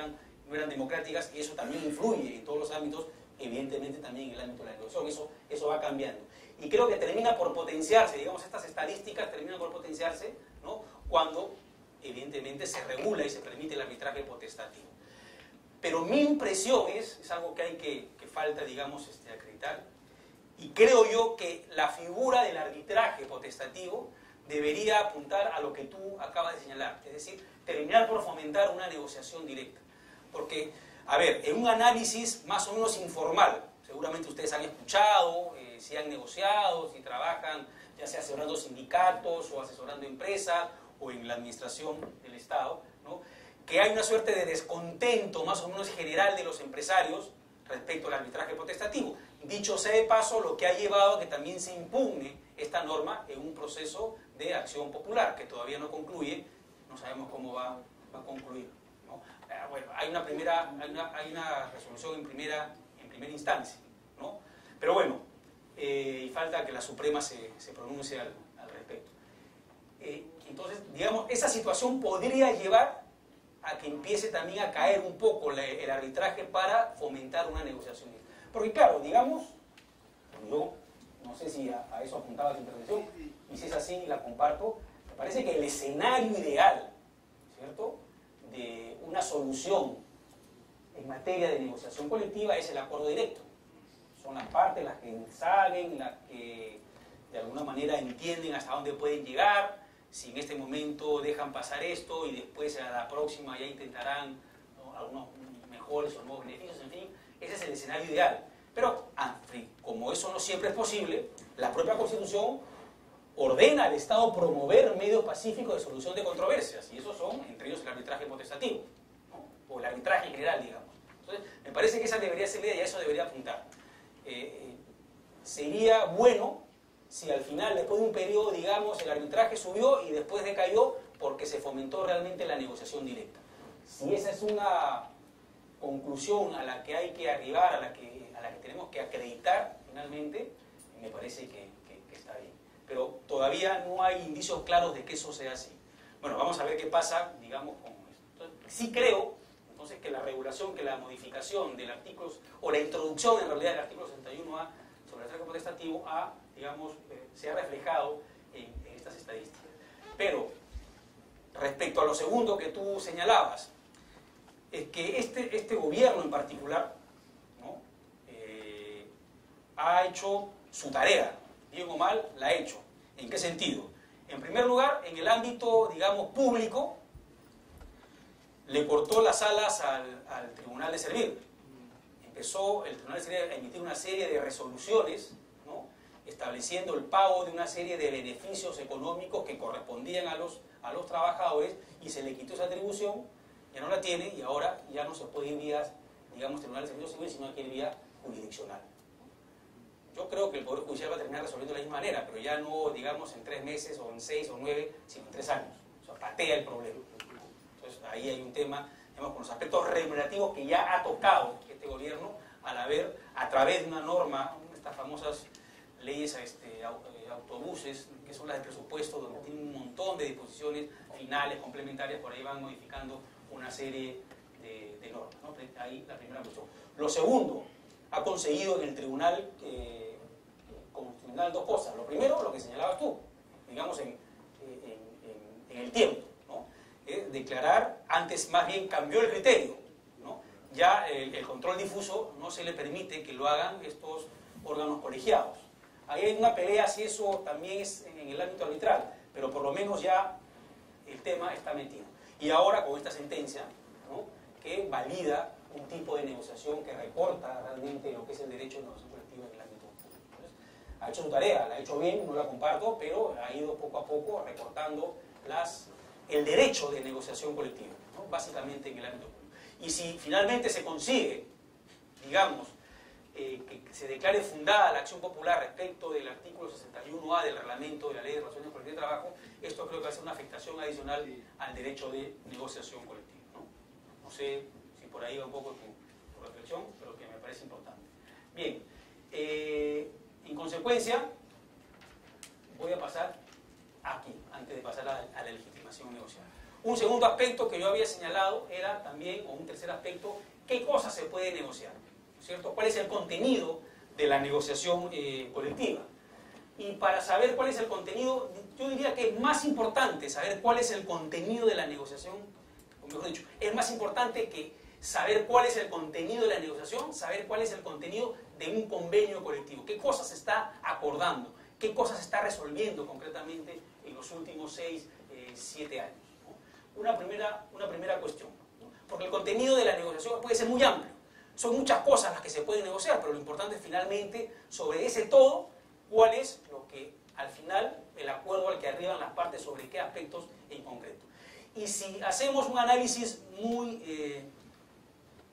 no eran democráticas y eso también influye en todos los ámbitos, evidentemente también en el ámbito de la negociación. Eso va cambiando. Y creo que termina por potenciarse, digamos, estas estadísticas terminan por potenciarse, ¿no? Cuando, evidentemente, se regula y se permite el arbitraje potestativo. Pero mi impresión es algo que hay que falta, digamos, acreditar, y creo yo que la figura del arbitraje potestativo debería apuntar a lo que tú acabas de señalar, es decir, terminar por fomentar una negociación directa. Porque, a ver, en un análisis más o menos informal, seguramente ustedes han escuchado, si han negociado, si trabajan, ya sea asesorando sindicatos o asesorando empresas o en la administración del Estado, ¿no? Que hay una suerte de descontento más o menos general de los empresarios respecto al arbitraje potestativo. Dicho sea de paso, lo que ha llevado a que también se impugne esta norma en un proceso de acción popular, que todavía no concluye, no sabemos cómo va a concluir, ¿no? Bueno, hay una resolución en primera instancia, ¿no? Pero bueno, y falta que la Suprema se pronuncie al respecto. Entonces, digamos, esa situación podría llevar a que empiece también a caer un poco el arbitraje para fomentar una negociación. Porque claro, digamos, yo no sé si a eso apuntaba tu intervención, y si es así, la comparto, me parece que el escenario ideal, ¿cierto?, de una solución en materia de negociación colectiva es el acuerdo directo. Son las partes las que saben, las que de alguna manera entienden hasta dónde pueden llegar, si en este momento dejan pasar esto y después a la próxima ya intentarán, ¿no?, algunos mejores o nuevos beneficios, en fin, ese es el escenario ideal. Pero, como eso no siempre es posible, la propia Constitución ordena al Estado promover medios pacíficos de solución de controversias, y esos son, entre ellos, el arbitraje potestativo, ¿no?, o el arbitraje en general, digamos. Entonces, me parece que esa debería ser la idea y a eso debería apuntar. Sería bueno si al final, después de un periodo, digamos, el arbitraje subió y después decayó porque se fomentó realmente la negociación directa. Si esa es una conclusión a la que hay que arribar, a la que tenemos que acreditar finalmente, me parece que está bien. Pero todavía no hay indicios claros de que eso sea así. Bueno, vamos a ver qué pasa, digamos, con esto. Entonces, sí creo, entonces, que la regulación, que la modificación del artículo, o la introducción en realidad del artículo 61A sobre el arbitraje potestativo digamos, se ha reflejado en estas estadísticas. Pero, respecto a lo segundo que tú señalabas, es que este gobierno en particular, ¿no?, ha hecho su tarea, bien o mal, la ha hecho. ¿En qué sentido? En primer lugar, en el ámbito, digamos, público, le cortó las alas al Tribunal de Servir. Empezó el Tribunal de Servir a emitir una serie de resoluciones, ¿no?, estableciendo el pago de una serie de beneficios económicos que correspondían a a los trabajadores y se le quitó esa atribución, ya no la tiene y ahora ya no se puede ir vía, digamos, tribunal de servicio civil, sino que ir vía jurisdiccional. Yo creo que el Poder Judicial va a terminar resolviendo de la misma manera, pero ya no, digamos, en 3 meses o en 6 o 9, sino en 3 años. O sea, patea el problema. Entonces, ahí hay un tema, digamos, con los aspectos remunerativos que ya ha tocado este gobierno al haber, a través de una norma, estas famosas leyes autobuses, que son las de presupuesto, donde tienen un montón de disposiciones finales, complementarias, por ahí van modificando una serie de normas, ¿no? Ahí la primera cuestión. Lo segundo, ha conseguido en el tribunal constitucional 2 cosas. Lo primero, lo que señalabas tú, digamos, en el tiempo, ¿no? Declarar, antes más bien cambió el criterio, ¿no? Ya el control difuso no se le permite que lo hagan estos órganos colegiados. Ahí hay una pelea si eso también es en el ámbito arbitral, pero por lo menos ya el tema está metido. Y ahora con esta sentencia, ¿no?, que valida un tipo de negociación que recorta realmente lo que es el derecho de negociación colectiva en el ámbito público. Entonces, ha hecho su tarea, la ha hecho bien, no la comparto, pero ha ido poco a poco recortando el derecho de negociación colectiva, ¿no?, básicamente en el ámbito público. Y si finalmente se consigue, digamos, que se declare fundada la acción popular respecto del artículo 61A del reglamento de la Ley de Relaciones Colectivas de Trabajo, esto creo que va a ser una afectación adicional al derecho de negociación colectiva, ¿no? No sé si por ahí va un poco tu reflexión, pero que me parece importante. Bien, en consecuencia, voy a pasar aquí, antes de pasar a la legitimación negociada. Un segundo aspecto que yo había señalado era también, o un tercer aspecto, ¿qué cosas se puede negociar? ¿Cierto? ¿Cuál es el contenido de la negociación colectiva? Y para saber cuál es el contenido, yo diría que es más importante saber cuál es el contenido de la negociación, o mejor dicho, es más importante que saber cuál es el contenido de la negociación, saber cuál es el contenido de un convenio colectivo. ¿Qué cosas se está acordando? ¿Qué cosas se está resolviendo concretamente en los últimos 6, 7 años? ¿No? Una primera cuestión, ¿no? Porque el contenido de la negociación puede ser muy amplio. Son muchas cosas las que se pueden negociar, pero lo importante es finalmente, sobre ese todo, cuál es lo que, al final, el acuerdo al que arriban las partes sobre qué aspectos en concreto. Y si hacemos un análisis muy,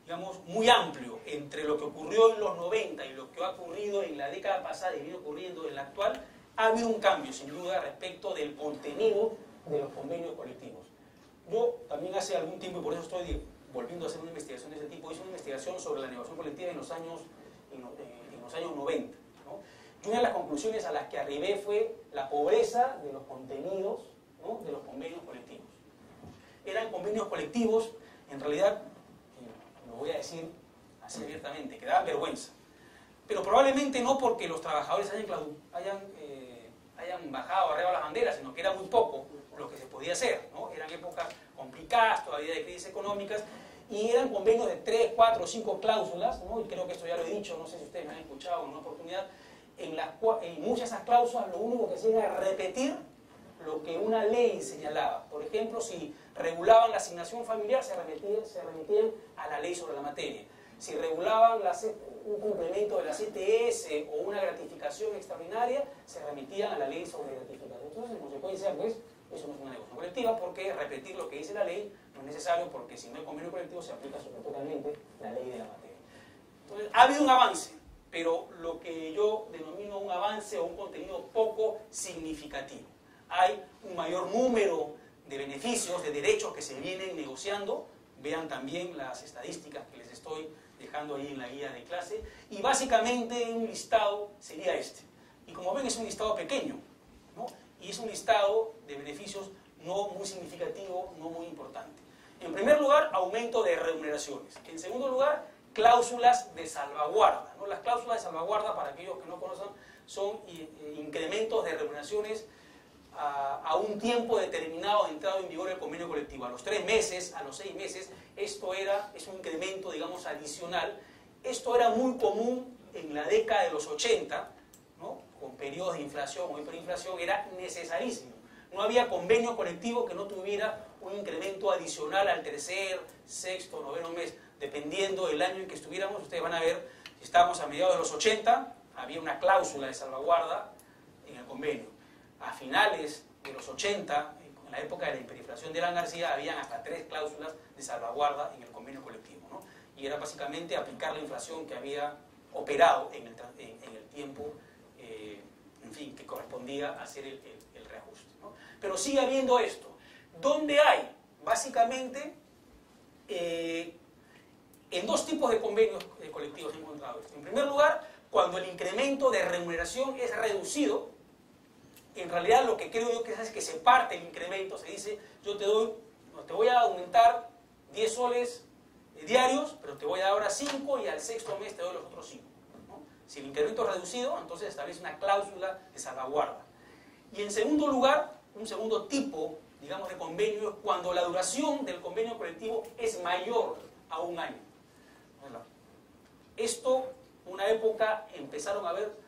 digamos, muy amplio entre lo que ocurrió en los 90 y lo que ha ocurrido en la década pasada y viene ocurriendo en la actual, ha habido un cambio, sin duda, respecto del contenido de los convenios colectivos. Yo también hace algún tiempo, y por eso estoy volviendo a hacer una investigación de ese tipo, hice una investigación sobre la negociación colectiva en los años 90, ¿no? Y una de las conclusiones a las que arribé fue la pobreza de los contenidos, ¿no?, de los convenios colectivos. Eran convenios colectivos, en realidad, lo voy a decir así abiertamente, que daban vergüenza. Pero probablemente no porque los trabajadores hayan bajado arriba las banderas, sino que era muy poco lo que se podía hacer, ¿no? Eran épocas complicadas, todavía de crisis económicas, y eran convenios de 3, 4 o 5 cláusulas, ¿no? Y creo que esto ya lo he dicho, no sé si ustedes me han escuchado en una oportunidad, en muchas de esas cláusulas lo único que hacían era repetir lo que una ley señalaba. Por ejemplo, si regulaban la asignación familiar, se remitían a la ley sobre la materia. Si regulaban un complemento de la CTS o una gratificación extraordinaria, se remitían a la ley sobre gratificación. Entonces, en consecuencia, pues, eso no es una negociación colectiva, porque repetir lo que dice la ley no es necesario, porque si no hay convenio colectivo se aplica totalmente la ley de la materia. Entonces, ha habido un avance, pero lo que yo denomino un avance o un contenido poco significativo. Hay un mayor número de beneficios, de derechos que se vienen negociando. Vean también las estadísticas que les estoy dejando ahí en la guía de clase. Y básicamente un listado sería este. Y como ven, es un listado pequeño, ¿no? Y es un listado de beneficios no muy significativo, no muy importante. En primer lugar, aumento de remuneraciones. En segundo lugar, cláusulas de salvaguarda, ¿no? Las cláusulas de salvaguarda, para aquellos que no conozcan, son incrementos de remuneraciones a un tiempo determinado de entrada en vigor del convenio colectivo. A los 3 meses, a los 6 meses, es un incremento, digamos, adicional. Esto era muy común en la década de los 80, ¿no? Con periodos de inflación o hiperinflación, era necesarísimo. No había convenio colectivo que no tuviera un incremento adicional al 3er, 6º, 9º mes, dependiendo del año en que estuviéramos. Ustedes van a ver, si estábamos a mediados de los 80, había una cláusula de salvaguarda en el convenio. A finales de los 80, En la época de la hiperinflación de Alan García habían hasta 3 cláusulas de salvaguarda en el convenio colectivo, ¿no? Y era básicamente aplicar la inflación que había operado en el tiempo, en fin, que correspondía a hacer el reajuste, ¿no? Pero sigue habiendo esto. ¿Dónde hay? Básicamente, en 2 tipos de convenios colectivos he encontrado esto. En primer lugar, cuando el incremento de remuneración es reducido, en realidad lo que creo yo que es que se parte el incremento, se dice, yo te voy a aumentar 10 soles diarios, pero te voy a dar ahora 5 y al 6º mes te doy los otros 5. ¿No? Si el incremento es reducido, entonces establece una cláusula de salvaguarda. Y en segundo lugar, un segundo tipo, digamos, de convenio es cuando la duración del convenio colectivo es mayor a 1 año. Esto, una época, empezaron a haber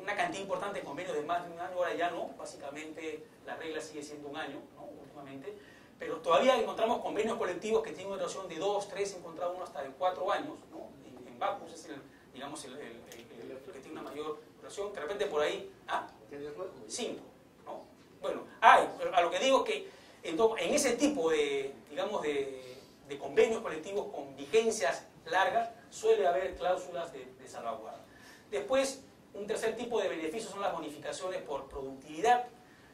una cantidad importante de convenios de más de 1 año, ahora ya no, básicamente la regla sigue siendo 1 año, ¿no? Últimamente, pero todavía encontramos convenios colectivos que tienen una duración de 2, 3, he encontrado uno hasta de 4 años, ¿no? En Bacus es el que tiene una mayor duración, de repente por ahí, 5, ¿no? Bueno, a lo que digo es que en ese tipo de, digamos, de convenios colectivos con vigencias largas, suele haber cláusulas de salvaguarda. Después, un tercer tipo de beneficios son las bonificaciones por productividad.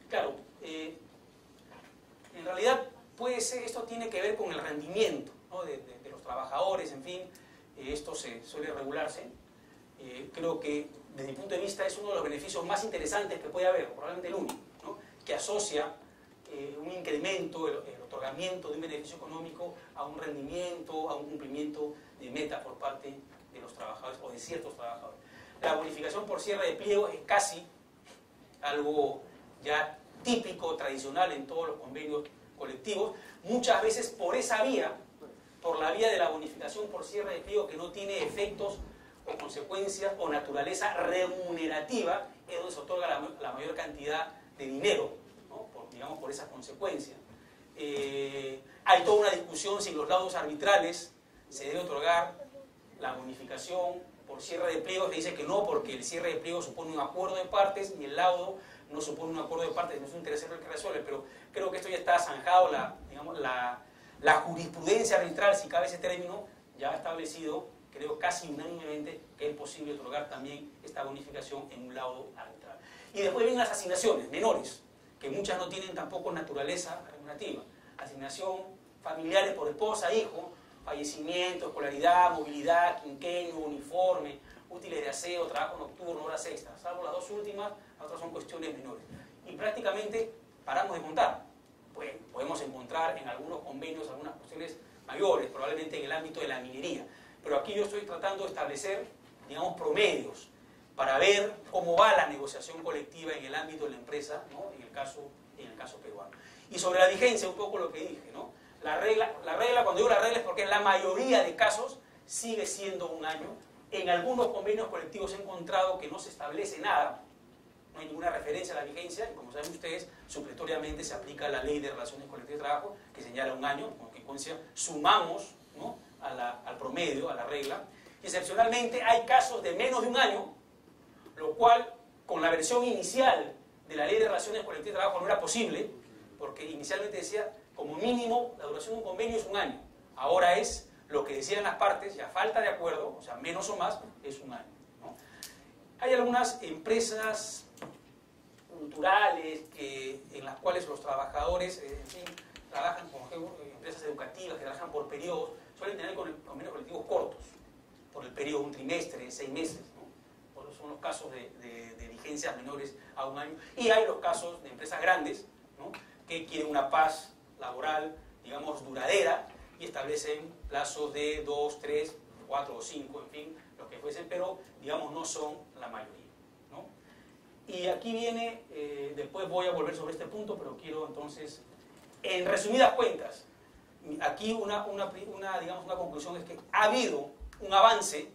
Claro, en realidad puede ser, esto tiene que ver con el rendimiento, ¿no? de los trabajadores, en fin, esto suele regularse. Creo que desde mi punto de vista es uno de los beneficios más interesantes que puede haber, probablemente el único, ¿no? Que asocia un incremento, el otorgamiento de un beneficio económico a un rendimiento, a un cumplimiento de meta por parte de los trabajadores o de ciertos trabajadores. La bonificación por cierre de pliegos es casi algo ya típico, tradicional en todos los convenios colectivos, muchas veces por esa vía, por la vía de la bonificación por cierre de pliego que no tiene efectos o consecuencias o naturaleza remunerativa, es donde se otorga la mayor cantidad de dinero, ¿no? Digamos por esa consecuencia. Hay toda una discusión si en los laudos arbitrales se debe otorgar la bonificación por cierre de pliegos. Se dice que no, porque el cierre de pliegos supone un acuerdo de partes y el laudo no supone un acuerdo de partes, no es un tercero el que resuelve, pero creo que esto ya está zanjado, la jurisprudencia arbitral, si cabe ese término, ya ha establecido, creo casi unánimemente, que es posible otorgar también esta bonificación en un laudo arbitral. Y después vienen las asignaciones menores, que muchas no tienen tampoco naturaleza remunerativa. Asignación familiares por esposa, hijo, fallecimiento, escolaridad, movilidad, quinquenio, uniforme, útiles de aseo, trabajo nocturno, horas extras. Salvo las 2 últimas, las otras son cuestiones menores. Y prácticamente paramos de contar. Pues podemos encontrar en algunos convenios algunas cuestiones mayores, probablemente en el ámbito de la minería. Pero aquí yo estoy tratando de establecer, digamos, promedios para ver cómo va la negociación colectiva en el ámbito de la empresa, ¿no? en el caso peruano. Y sobre la vigencia, un poco lo que dije, ¿no? La regla, cuando digo la regla es porque en la mayoría de casos sigue siendo 1 año. En algunos convenios colectivos he encontrado que no se establece nada, no hay ninguna referencia a la vigencia, y como saben ustedes, supletoriamente se aplica la Ley de Relaciones Colectivas de Trabajo, que señala 1 año, con consecuencia sumamos, ¿no? al promedio, a la regla. Y excepcionalmente hay casos de menos de 1 año, lo cual con la versión inicial de la Ley de Relaciones Colectivas de Trabajo no era posible, porque inicialmente decía, como mínimo, la duración de un convenio es 1 año. Ahora es lo que decían las partes, y a falta de acuerdo, o sea, menos o más, es 1 año, ¿no? Hay algunas empresas culturales en las cuales los trabajadores, en fin, trabajan con empresas educativas que trabajan por periodos, suelen tener convenios colectivos cortos, por el periodo de 1 trimestre, 6 meses, ¿no? Son los casos de vigencias menores a 1 año. Y hay los casos de empresas grandes, ¿no? Que quieren una paz laboral, digamos, duradera, y establecen plazos de 2, 3, 4 o 5, en fin, los que fuesen, pero, digamos, no son la mayoría, ¿no? Y aquí viene, después voy a volver sobre este punto, pero quiero entonces, en resumidas cuentas, aquí digamos, una conclusión es que ha habido un avance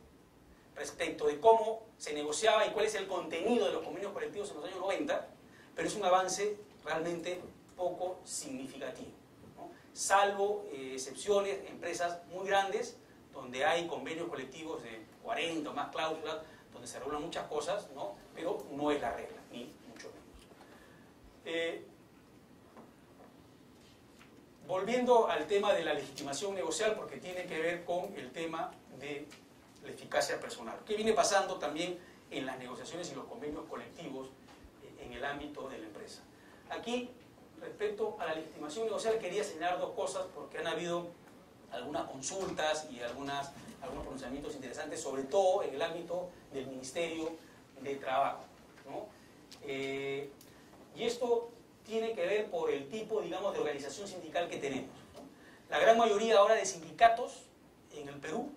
respecto de cómo se negociaba y cuál es el contenido de los convenios colectivos en los años 90, pero es un avance realmente poco significativo, ¿no? Salvo excepciones, empresas muy grandes, donde hay convenios colectivos de 40 o más cláusulas, donde se regulan muchas cosas, ¿no? Pero no es la regla, ni mucho menos. volviendo al tema de la legitimación negocial, porque tiene que ver con el tema de la eficacia personal. ¿Qué viene pasando también en las negociaciones y los convenios colectivos en el ámbito de la empresa? Aquí, respecto a la legitimación negocial, quería señalar dos cosas, porque han habido algunas consultas y algunos pronunciamientos interesantes, sobre todo en el ámbito del Ministerio de Trabajo, ¿no? Y esto tiene que ver por el tipo, digamos, de organización sindical que tenemos, ¿no? La gran mayoría ahora de sindicatos en el Perú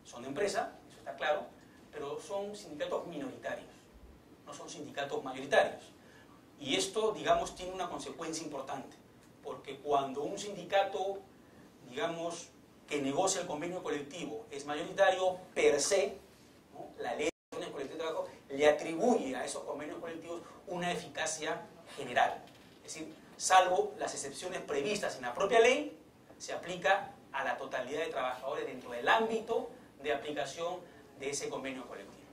son de empresa, eso está claro, pero son sindicatos minoritarios, no son sindicatos mayoritarios. Y esto, digamos, tiene una consecuencia importante, porque cuando un sindicato, digamos, que negocia el convenio colectivo es mayoritario, per se, ¿no?, la ley de convenios colectivos de trabajo le atribuye a esos convenios colectivos una eficacia general. Es decir, salvo las excepciones previstas en la propia ley, se aplica a la totalidad de trabajadores dentro del ámbito de aplicación de ese convenio colectivo,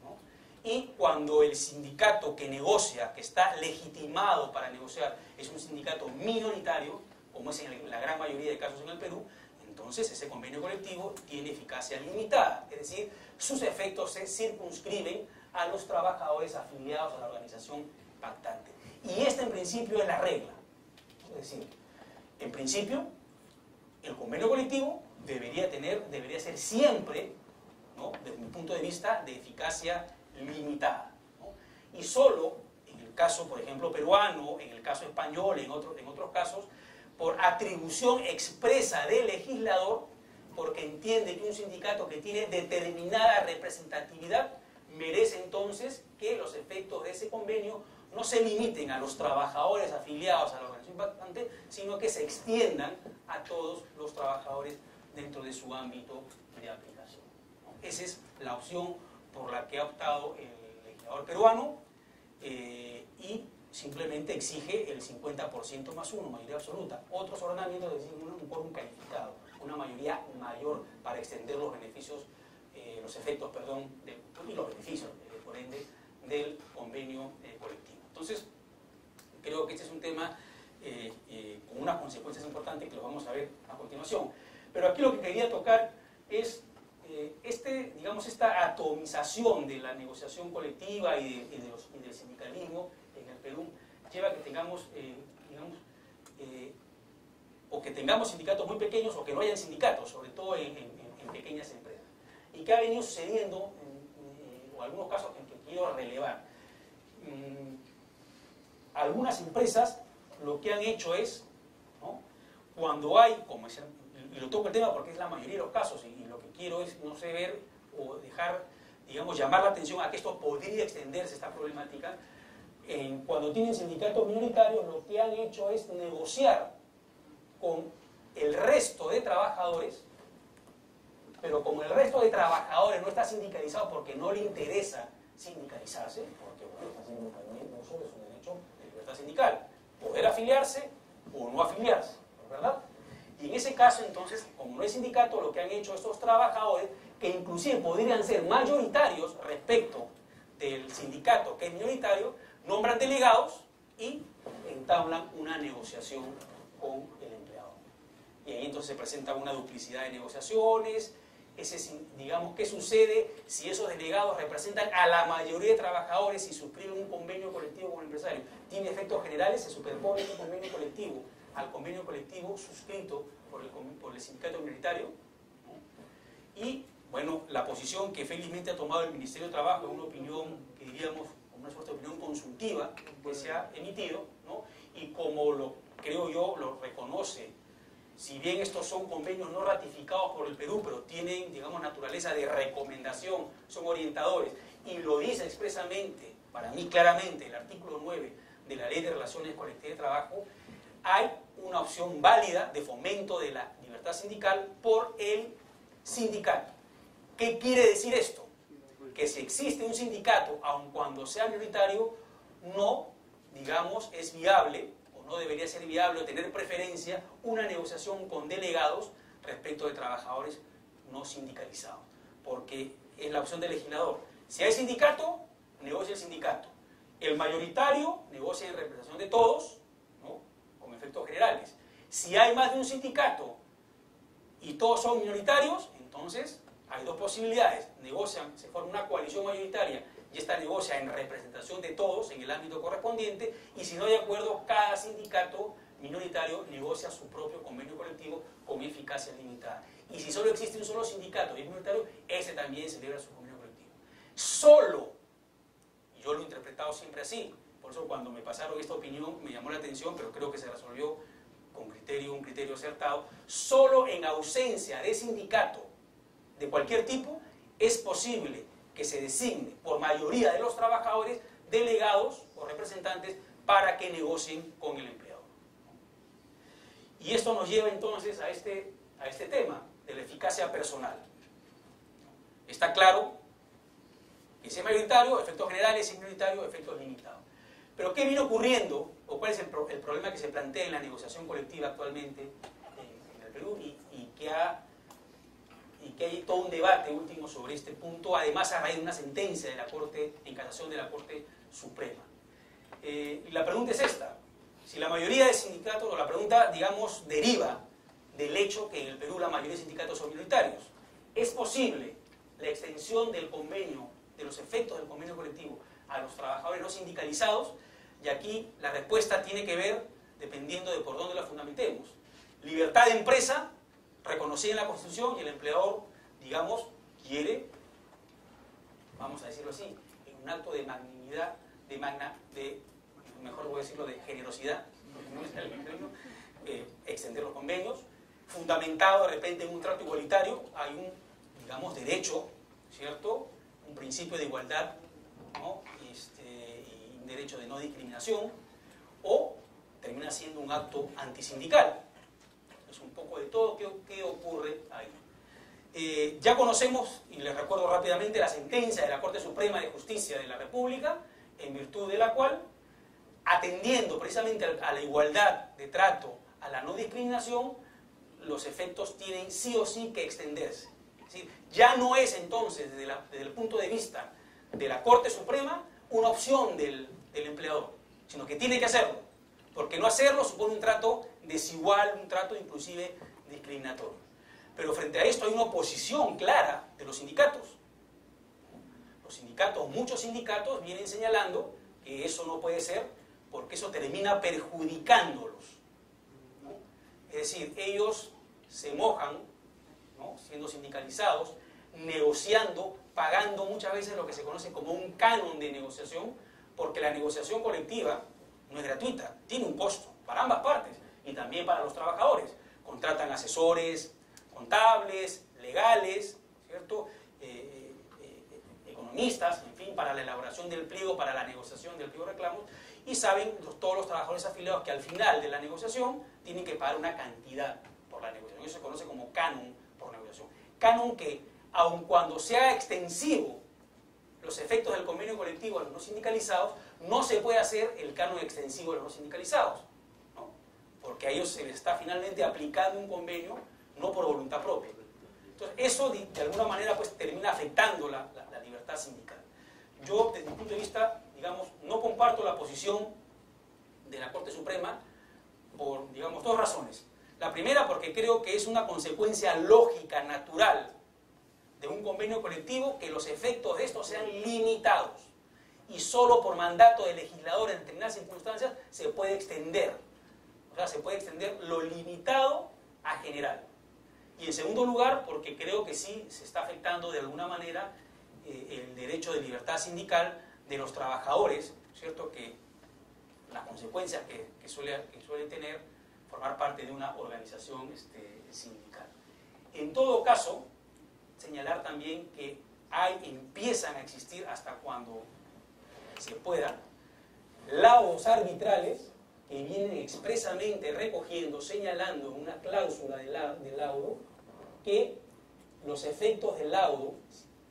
¿no? Y cuando el sindicato que negocia, que está legitimado para negociar, es un sindicato minoritario, como es en la gran mayoría de casos en el Perú, entonces ese convenio colectivo tiene eficacia limitada, es decir, sus efectos se circunscriben a los trabajadores afiliados a la organización pactante. Y esta en principio es la regla. Es decir, en principio, el convenio colectivo debería ser siempre, ¿no?, desde mi punto de vista, de eficacia limitada, ¿no? Y solo en el caso, por ejemplo, peruano, en el caso español, en otros casos, por atribución expresa del legislador, porque entiende que un sindicato que tiene determinada representatividad merece entonces que los efectos de ese convenio no se limiten a los trabajadores afiliados a la organización pactante, sino que se extiendan a todos los trabajadores dentro de su ámbito de aplicación. Esa es la opción por la que ha optado el legislador peruano, y simplemente exige el 50% más uno, mayoría absoluta. Otros ordenamientos exigen un quórum calificado, una mayoría mayor para extender los beneficios, los efectos, perdón, y los beneficios, por ende, del convenio colectivo. Entonces, creo que este es un tema con unas consecuencias importantes que lo vamos a ver a continuación. Pero aquí lo que quería tocar es digamos, esta atomización de la negociación colectiva y del sindicalismo en el Perú, lleva a que tengamos, o que tengamos sindicatos muy pequeños o que no hayan sindicatos, sobre todo en pequeñas empresas. ¿Y qué ha venido sucediendo, o algunos casos que quiero relevar? Algunas empresas lo que han hecho es, ¿no?, cuando hay, y lo toco el tema porque es la mayoría de los casos, y lo que quiero es, no sé, ver o dejar, digamos, llamar la atención a que esto podría extenderse, esta problemática. Cuando tienen sindicatos minoritarios, lo que han hecho es negociar con el resto de trabajadores, pero como el resto de trabajadores no está sindicalizado porque no le interesa sindicalizarse, porque bueno, está haciendo también uso de su derecho de libertad sindical, poder afiliarse o no afiliarse, ¿verdad? Y en ese caso, entonces, como no hay sindicato, lo que han hecho estos trabajadores, que inclusive podrían ser mayoritarios respecto del sindicato que es minoritario, nombran delegados y entablan una negociación con el empleador. Y ahí entonces se presenta una duplicidad de negociaciones. Digamos, ¿qué sucede si esos delegados representan a la mayoría de trabajadores y suscriben un convenio colectivo con el empresario? Tiene efectos generales, se superpone ese convenio colectivo al convenio colectivo suscrito por el sindicato minoritario, ¿no? Y, bueno, la posición que felizmente ha tomado el Ministerio de Trabajo es una opinión, que diríamos, una suerte de opinión consultiva que se ha emitido, ¿no? Y como creo yo, lo reconoce, si bien estos son convenios no ratificados por el Perú, pero tienen, digamos, naturaleza de recomendación, son orientadores, y lo dice expresamente, para mí claramente, el artículo 9 de la Ley de Relaciones Colectivas de Trabajo, hay una opción válida de fomento de la libertad sindical por el sindicato. ¿Qué quiere decir esto? Que si existe un sindicato, aun cuando sea minoritario, no, digamos, es viable, o no debería ser viable, o tener preferencia, una negociación con delegados respecto de trabajadores no sindicalizados. Porque es la opción del legislador. Si hay sindicato, negocia el sindicato. El mayoritario negocia en representación de todos, ¿no?, con efectos generales. Si hay más de un sindicato y todos son minoritarios, entonces hay dos posibilidades. Negocian, se forma una coalición mayoritaria y esta negocia en representación de todos en el ámbito correspondiente, y si no hay acuerdo, cada sindicato minoritario negocia su propio convenio colectivo con eficacia limitada. Y si solo existe un solo sindicato y es minoritario, ese también celebra su convenio colectivo. Solo, y yo lo he interpretado siempre así, por eso cuando me pasaron esta opinión me llamó la atención, pero creo que se resolvió con un criterio acertado, solo en ausencia de sindicato de cualquier tipo es posible que se designe por mayoría de los trabajadores delegados o representantes para que negocien con el empleador. Y esto nos lleva entonces a este tema de la eficacia personal. Está claro que si es mayoritario, efectos generales, si es minoritario, efectos limitados. Pero ¿qué viene ocurriendo, o cuál es el problema que se plantea en la negociación colectiva actualmente en el Perú y que hay todo un debate último sobre este punto, además a raíz de una sentencia de la Corte, en casación de la Corte Suprema? Y la pregunta es esta: si la mayoría de sindicatos, o la pregunta, digamos, deriva del hecho que en el Perú la mayoría de sindicatos son minoritarios, ¿es posible la extensión del convenio, de los efectos del convenio colectivo a los trabajadores no sindicalizados? Y aquí la respuesta tiene que ver, dependiendo de por dónde la fundamentemos. Libertad de empresa, reconocida en la Constitución, y el empleador, digamos, quiere, vamos a decirlo así, en un acto de magnanimidad, mejor voy a decirlo, de generosidad, porque no está el término, extender los convenios, fundamentado de repente en un trato igualitario, hay un, digamos, derecho, ¿cierto?, un principio de igualdad, ¿no?, y un derecho de no discriminación, o termina siendo un acto antisindical. Es un poco de todo qué ocurre ahí. Ya conocemos, y les recuerdo rápidamente, la sentencia de la Corte Suprema de Justicia de la República, en virtud de la cual, atendiendo precisamente a la igualdad de trato, a la no discriminación, los efectos tienen sí o sí que extenderse. Es decir, ya no es entonces, desde el punto de vista de la Corte Suprema, una opción del empleador, sino que tiene que hacerlo, porque no hacerlo supone un trato desigual, un trato inclusive discriminatorio. Pero frente a esto hay una oposición clara de los sindicatos. Los sindicatos, muchos sindicatos, vienen señalando que eso no puede ser, porque eso termina perjudicándolos, ¿no? Es decir, ellos se mojan, ¿no?, siendo sindicalizados, negociando, pagando muchas veces lo que se conoce como un canon de negociación, porque la negociación colectiva no es gratuita, tiene un costo para ambas partes y también para los trabajadores. Contratan asesores contables, legales, ¿cierto?, economistas, en fin, para la elaboración del pliego, para la negociación del pliego de reclamos, y saben todos los trabajadores afiliados que al final de la negociación tienen que pagar una cantidad por la negociación. Eso se conoce como canon por negociación. Canon que, aun cuando sea extensivo los efectos del convenio colectivo a los no sindicalizados, no se puede hacer el canon extensivo a los no sindicalizados, ¿no?, porque a ellos se les está finalmente aplicando un convenio no por voluntad propia. Entonces, eso de alguna manera pues termina afectando la libertad sindical. Yo, desde mi punto de vista, digamos, no comparto la posición de la Corte Suprema por, digamos, dos razones. La primera, porque creo que es una consecuencia lógica, natural, de un convenio colectivo que los efectos de esto sean limitados. Y solo por mandato del legislador en determinadas circunstancias se puede extender. O sea, se puede extender lo limitado a general. Y en segundo lugar, porque creo que sí se está afectando de alguna manera el derecho de libertad sindical de los trabajadores, ¿cierto?, que las consecuencias que suele tener formar parte de una organización sindical. En todo caso, señalar también que empiezan a existir, hasta cuando se pueda, laudos arbitrales que vienen expresamente recogiendo, señalando en una cláusula de laudo, que los efectos del laudo,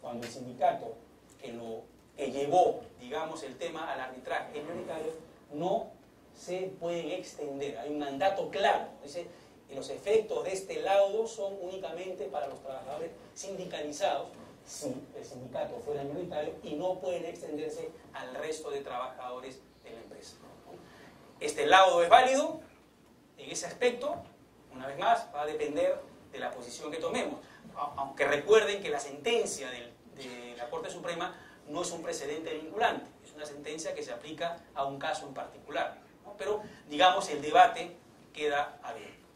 cuando el sindicato que llevó, digamos, el tema al arbitraje minoritario, no se pueden extender. Hay un mandato claro. Dice que los efectos de este laudo son únicamente para los trabajadores sindicalizados, si el sindicato fuera minoritario, y no pueden extenderse al resto de trabajadores de la empresa. Este laudo es válido en ese aspecto, Una vez más, va a depender de la posición que tomemos. Aunque recuerden que la sentencia de la Corte Suprema no es un precedente vinculante, es una sentencia que se aplica a un caso en particular, ¿no? Pero, digamos, el debate queda abierto.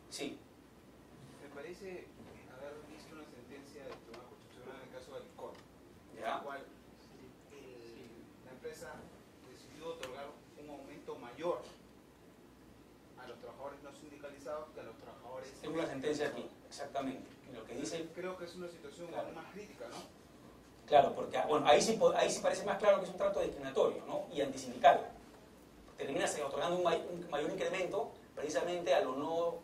Sí. Me parece haber visto una sentencia del Tribunal Constitucional en el caso de Alicor, en ¿Ya? la cual la empresa decidió otorgar un aumento mayor a los trabajadores no sindicalizados que a los trabajadores. Tengo una sentencia aquí, exactamente. Lo que dice... Creo que es una situación aún más crítica, ¿no? Claro, porque bueno, ahí sí parece más claro que es un trato discriminatorio, ¿no? Y antisindical. Termina otorgando un mayor incremento precisamente a los no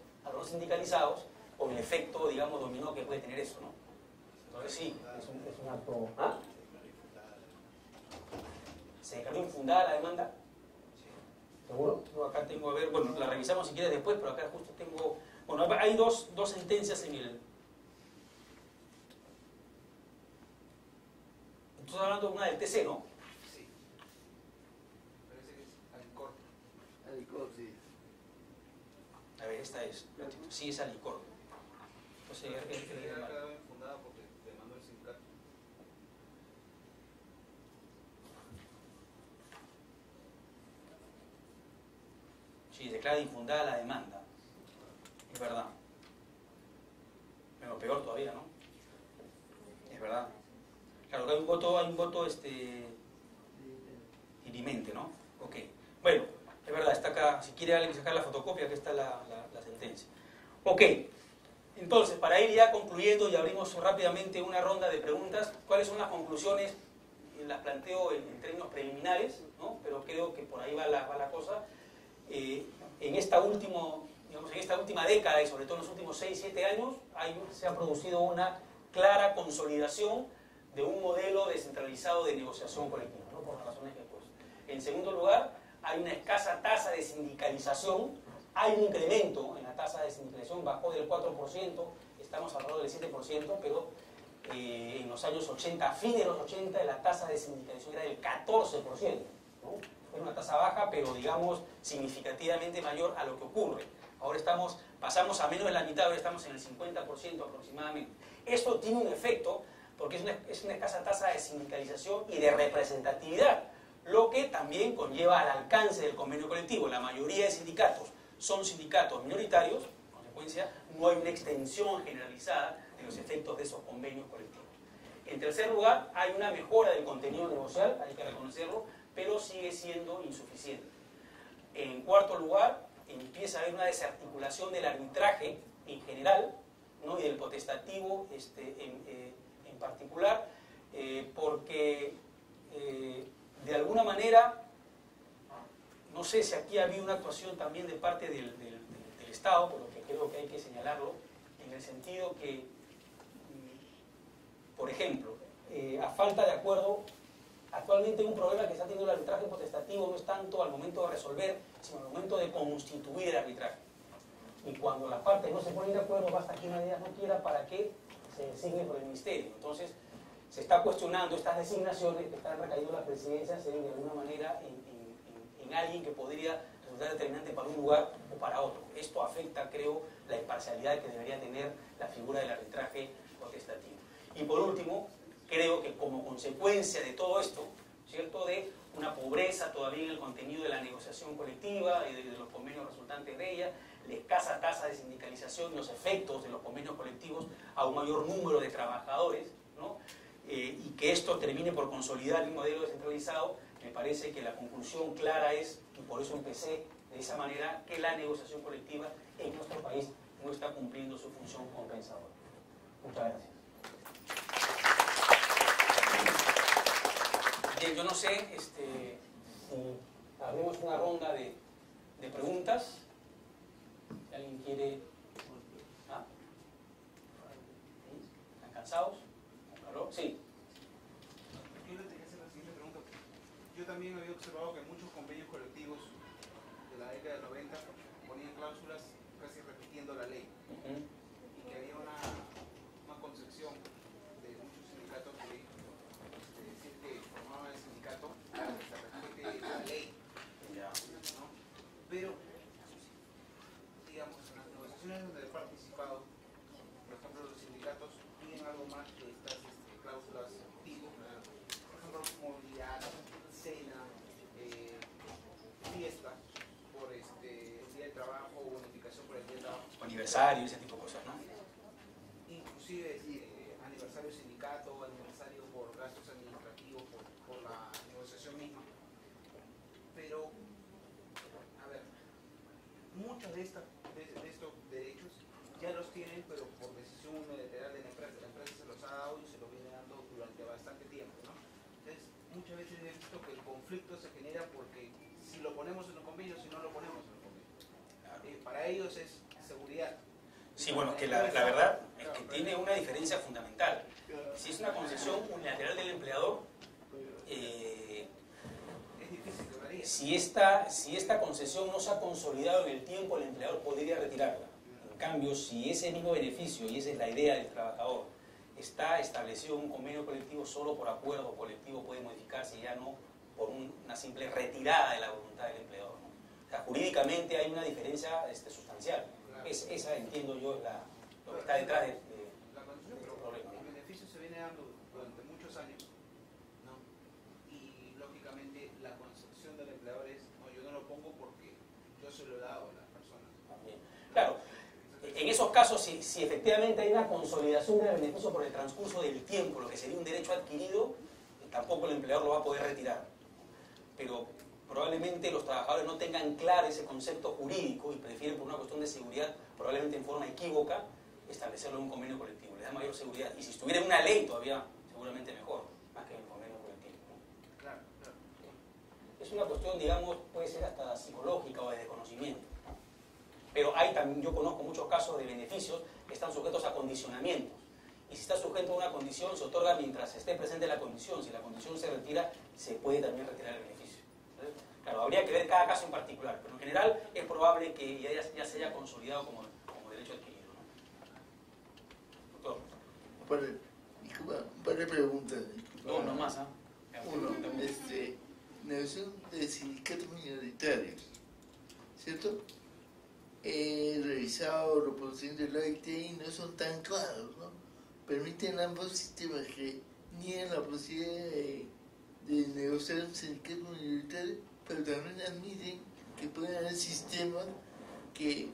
sindicalizados, con el efecto, digamos, dominó que puede tener eso, ¿no? Entonces sí, es un acto... ¿Ah? ¿Se declaró infundada la demanda? ¿Seguro? Yo acá tengo, a ver, bueno, la revisamos si quieres después, pero acá justo tengo... Bueno, hay dos sentencias en el... Estamos hablando de una del TC, ¿no? Sí. Parece que es Alicor. Alicor, sí. A ver, esta es. Sí, es Alicor. Entonces, Ha quedado infundada porque demandó el sindicato. sí, declara infundada la demanda. Es verdad. Pero peor todavía, ¿no? Es verdad. Claro, que hay un voto dirimente, ¿no? Ok. Bueno, es verdad, está acá. Si quiere alguien sacar la fotocopia, aquí está la sentencia. Ok. Entonces, para ir ya concluyendo y abrimos rápidamente una ronda de preguntas, ¿cuáles son las conclusiones? Las planteo en términos preliminares, ¿no? Pero creo que por ahí va la cosa. En esta última década y sobre todo en los últimos 6-7 años se ha producido una clara consolidación de un modelo descentralizado de negociación colectiva, ¿no? Por las razones que he puesto. En segundo lugar, hay una escasa tasa de sindicalización, hay un incremento en la tasa de sindicalización, bajó del 4%, estamos alrededor del 7%, pero en los años 80, a fines de los 80, la tasa de sindicalización era del 14%, ¿no? Era una tasa baja, pero digamos significativamente mayor a lo que ocurre. Ahora pasamos a menos de la mitad, ahora estamos en el 50% aproximadamente. Esto tiene un efecto porque es una escasa tasa de sindicalización y de representatividad, lo que también conlleva al alcance del convenio colectivo. La mayoría de sindicatos son sindicatos minoritarios, en consecuencia no hay una extensión generalizada de los efectos de esos convenios colectivos. En tercer lugar, hay una mejora del contenido negocial, hay que reconocerlo, pero sigue siendo insuficiente. En cuarto lugar, empieza a haber una desarticulación del arbitraje en general, ¿no? Y del potestativo en particular, porque de alguna manera, no sé si aquí ha habido una actuación también de parte del Estado, por lo que creo que hay que señalarlo, en el sentido que, por ejemplo, a falta de acuerdo, actualmente un problema que está teniendo el arbitraje potestativo no es tanto al momento de resolver, sino al momento de constituir el arbitraje. Y cuando las partes no se ponen de acuerdo, basta que una de ellas no quiera para que se designe por el ministerio. Entonces, se está cuestionando estas designaciones que están recaído en las presidencias de alguna manera en alguien que podría resultar determinante para un lugar o para otro. Esto afecta, creo, la imparcialidad que debería tener la figura del arbitraje potestativo. Y por último, creo que como consecuencia de todo esto, ¿cierto?, de una pobreza todavía en el contenido de la negociación colectiva y de los convenios resultantes de ella, la escasa tasa de sindicalización y los efectos de los convenios colectivos a un mayor número de trabajadores, ¿no? Y que esto termine por consolidar un modelo descentralizado, me parece que la conclusión clara es, y por eso empecé de esa manera, que la negociación colectiva en nuestro país no está cumpliendo su función compensadora. Muchas gracias. Bien, yo no sé si abrimos una ronda de preguntas. Si alguien quiere... ¿Ah? ¿Están cansados? ¿Con calor? Sí. Yo le tenía que hacer la siguiente pregunta. Yo también había observado que muchos convenios colectivos de la década del 90 ponían cláusulas casi repitiendo la ley. Y que había una concepción de muchos sindicatos de decir que formaban el sindicato para que se respete la ley. ¿No? Pero, digamos, en la algo más que estas cláusulas tipo, por ejemplo, movilidad, cena, fiesta por el día de trabajo, bonificación por el día de trabajo. Aniversario, ese tipo de cosas, ¿no? Inclusive aniversario de sindicato, aniversario por gastos administrativos, por la negociación misma. Pero, a ver, muchos de estos derechos ya los tienen, pero por decisión unilateral de la empresa. La empresa se los ha dado y se los viene dando durante bastante tiempo, ¿no? Entonces, muchas veces he visto que el conflicto se genera porque si lo ponemos en un convenio, si no lo ponemos en un convenio. Para ellos es seguridad. Sí, bueno, que la verdad es que tiene una diferencia fundamental. Si es una concesión unilateral del empleador, Es difícil que varíe. si esta concesión no se ha consolidado en el tiempo, el empleador podría retirarla. En cambio, si ese mismo beneficio, y esa es la idea del trabajador, está establecido en un convenio colectivo, solo por acuerdo colectivo puede modificarse, ya no por una simple retirada de la voluntad del empleador, ¿no? O sea, jurídicamente hay una diferencia sustancial. Esa, entiendo yo, es lo que está detrás de La concesión, pero problema. el beneficio se viene dando durante muchos años, ¿no? Y lógicamente la concepción del empleador es, no, yo no lo pongo porque yo se lo he dado a las personas. También. Claro, en esos casos, si efectivamente hay una consolidación del beneficio por el transcurso del tiempo, lo que sería un derecho adquirido, tampoco el empleador lo va a poder retirar. Pero probablemente los trabajadores no tengan claro ese concepto jurídico y prefieren, por una cuestión de seguridad, probablemente en forma equívoca, establecerlo en un convenio colectivo. Les da mayor seguridad. Y si estuviera en una ley todavía, seguramente mejor, más que en el convenio colectivo, ¿no? Claro, claro. Es una cuestión, digamos, puede ser hasta psicológica o de desconocimiento. Pero hay también, yo conozco muchos casos de beneficios que están sujetos a condicionamientos. Y si está sujeto a una condición, se otorga mientras esté presente la condición. Si la condición se retira, se puede también retirar el beneficio. Claro, habría que ver cada caso en particular, pero en general es probable que ya se haya consolidado como derecho adquirido, ¿no? Doctor. Un par de preguntas. No, no más, ¿ah? Uno, negociación de sindicatos minoritarios, ¿cierto? He revisado los procedimientos de la OIT y no son tan claros, ¿no? Permiten ambos sistemas que niegan la posibilidad de negociar un sindicato minoritario, pero también admiten que pueden haber sistemas que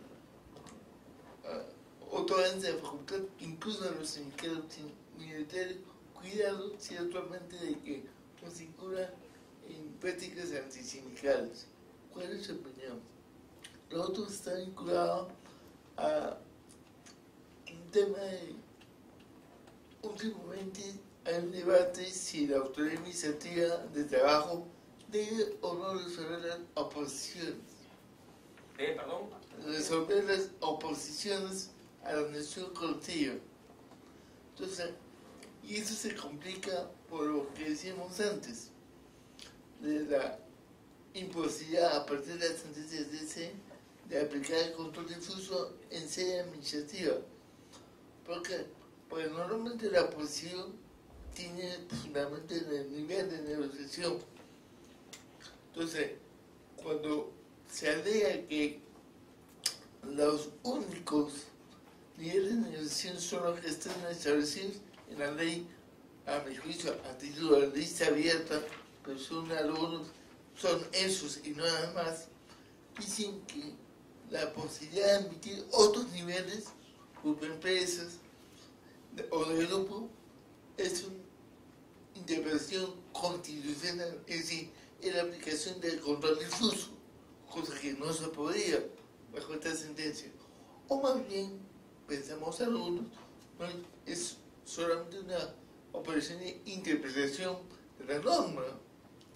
otorgan esa facultad incluso a los sindicatos minoritarios, cuidado ciertamente de que no se incurra en prácticas antisindicales. ¿Cuál es su opinión? Lo otro está vinculado a un tema de, últimamente hay un debate si la autoridad administrativa de trabajo debe o no resolver las oposiciones. ¿Perdón? Resolver las oposiciones a la negociación colectiva. Entonces, y eso se complica por lo que decíamos antes, de la imposibilidad a partir de las sentencias de DC de aplicar el control difuso en sede administrativa. Porque normalmente la oposición tiene fundamento en el nivel de negociación. Entonces, cuando se alega que los únicos niveles de negociación son los que están establecidos en la ley, a mi juicio, a título de lista abierta, pero son algunos, son esos y nada más, dicen que la posibilidad de admitir otros niveles, grupo de empresas o de grupo, es una interpretación constitucional, es decir, es la aplicación del control difuso, cosa que no se podría bajo esta sentencia. O más bien, pensamos algunos, ¿no? Es solamente una operación de interpretación de la norma,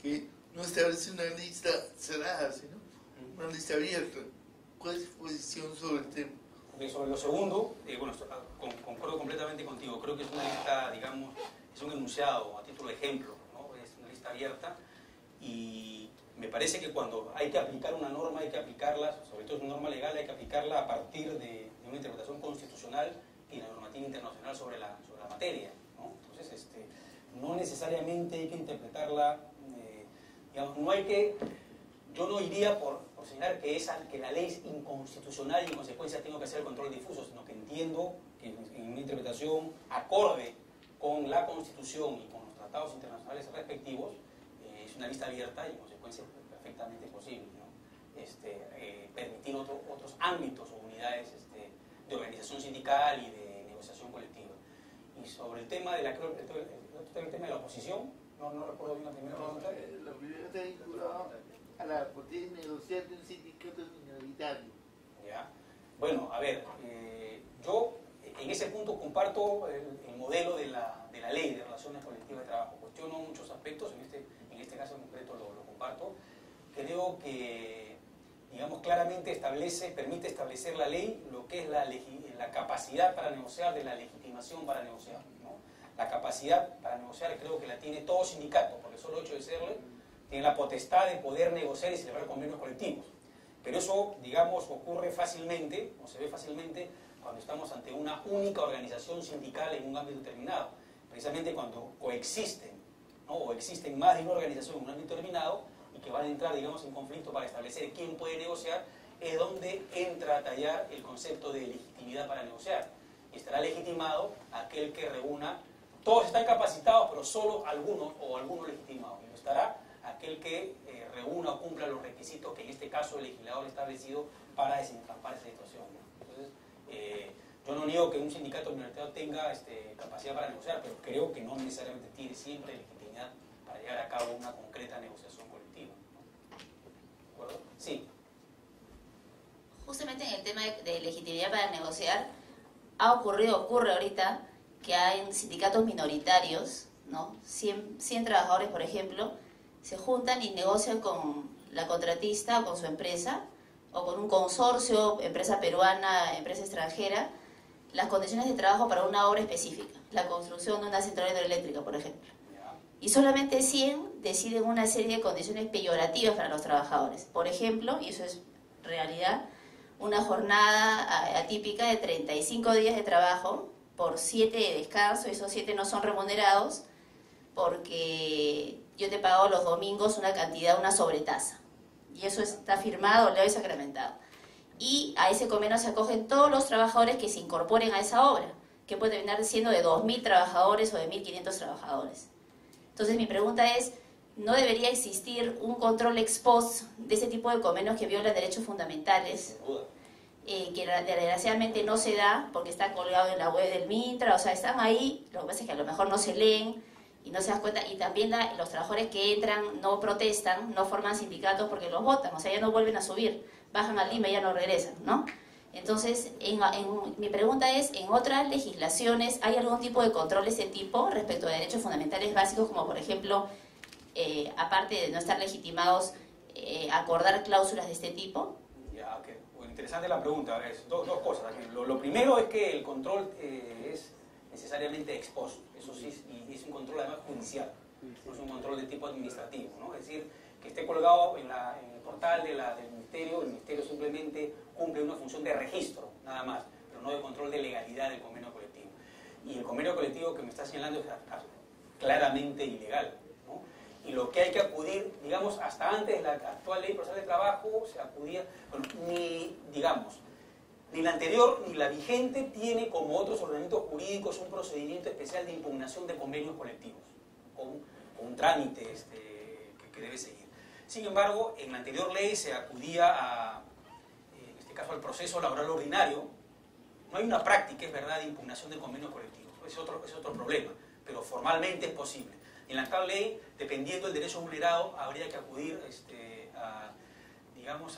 que no establece una lista cerrada, sino una lista abierta. ¿Cuál es su posición sobre el tema? Sobre lo segundo, bueno, concuerdo completamente contigo. Creo que es una lista, digamos, es un enunciado a título de ejemplo, ¿no? Es una lista abierta y me parece que cuando hay que aplicar una norma, hay que aplicarla, sobre todo es una norma legal, hay que aplicarla a partir de una interpretación constitucional y la normativa internacional sobre la materia, ¿no? Entonces, no necesariamente hay que interpretarla, digamos, no hay que, yo no iría por señalar que la ley es inconstitucional y en consecuencia tengo que hacer el control difuso, sino que entiendo que en una interpretación acorde con la Constitución y con los tratados internacionales respectivos, es una lista abierta y en consecuencia es perfectamente posible, ¿no? Permitir otros ámbitos o unidades de organización sindical y de negociación colectiva. Y sobre el tema de la, el tema de la oposición, no recuerdo bien la primera pregunta. La primera está vinculada a la posibilidad de negociar de un sindicato minoritario. ¿Ya? Bueno, a ver, yo en ese punto comparto el modelo de la ley de relaciones colectivas de trabajo. Cuestiono muchos aspectos, en este caso en concreto lo comparto. Creo que, digamos, claramente permite establecer la ley lo que es la capacidad para negociar de la legitimación para negociar, ¿no? La capacidad para negociar creo que la tiene todo sindicato, porque solo hecho de serle, tiene la potestad de poder negociar y celebrar convenios colectivos. Pero eso, digamos, ocurre fácilmente, o se ve fácilmente, cuando estamos ante una única organización sindical en un ámbito determinado. Precisamente cuando coexisten, ¿no? O existen más de una organización en un ámbito determinado y que van a entrar, digamos, en conflicto para establecer quién puede negociar, es donde entra a tallar el concepto de legitimidad para negociar. Y estará legitimado aquel que reúna, todos están capacitados, pero solo algunos o algunos legitimados. Y estará aquel que reúna o cumpla los requisitos que en este caso el legislador ha establecido para desentrampar esa situación, ¿no? Entonces, yo no niego que un sindicato minoritario tenga capacidad para negociar, pero creo que no necesariamente tiene siempre legitimidad para llevar a cabo una concreta negociación colectiva, ¿no? ¿De acuerdo? Sí. Justamente en el tema de legitimidad para negociar, ocurre ahorita que hay sindicatos minoritarios, ¿no? 100 trabajadores, por ejemplo, se juntan y negocian con la contratista o con su empresa, o con un consorcio, empresa peruana, empresa extranjera, las condiciones de trabajo para una obra específica, la construcción de una central hidroeléctrica, por ejemplo. Y solamente 100 deciden una serie de condiciones peyorativas para los trabajadores. Por ejemplo, y eso es realidad, una jornada atípica de 35 días de trabajo por 7 de descanso, esos 7 no son remunerados, porque yo te pago los domingos una cantidad, una sobretasa. Y eso está firmado, leo y sacramentado. Y a ese convenio se acogen todos los trabajadores que se incorporen a esa obra, que puede terminar siendo de 2.000 trabajadores o de 1.500 trabajadores. Entonces mi pregunta es, ¿no debería existir un control ex post de ese tipo de convenios que violan derechos fundamentales? Que desgraciadamente no se da porque está colgado en la web del Mintra, o sea, están ahí, lo que pasa es que a lo mejor no se leen y no se das cuenta, y también los trabajadores que entran no protestan, no forman sindicatos porque los votan, o sea, ya no vuelven a subir, bajan al Lima y ya no regresan, ¿no? Entonces, mi pregunta es, ¿en otras legislaciones hay algún tipo de control de ese tipo respecto a derechos fundamentales básicos, como por ejemplo, aparte de no estar legitimados, acordar cláusulas de este tipo? Ya, okay. Bueno, interesante la pregunta. Dos cosas. Lo primero es que el control es necesariamente ex post. Eso sí, y es un control además judicial, no es un control de tipo administrativo, ¿no? Es decir, que esté colgado en el portal del Ministerio, el Ministerio simplemente cumple una función de registro, nada más, pero no de control de legalidad del convenio colectivo. Y el convenio colectivo que me está señalando es claramente ilegal, ¿no? Y lo que hay que acudir, digamos, hasta antes de la actual ley procesal de trabajo, se acudía, bueno, ni la anterior ni la vigente tiene, como otros ordenamientos jurídicos, un procedimiento especial de impugnación de convenios colectivos, con un trámite que debe seguir. Sin embargo, en la anterior ley se acudía en este caso al proceso laboral ordinario. No hay una práctica, es verdad, de impugnación de convenios colectivos, es otro problema, pero formalmente es posible. En la actual ley, dependiendo del derecho vulnerado, habría que acudir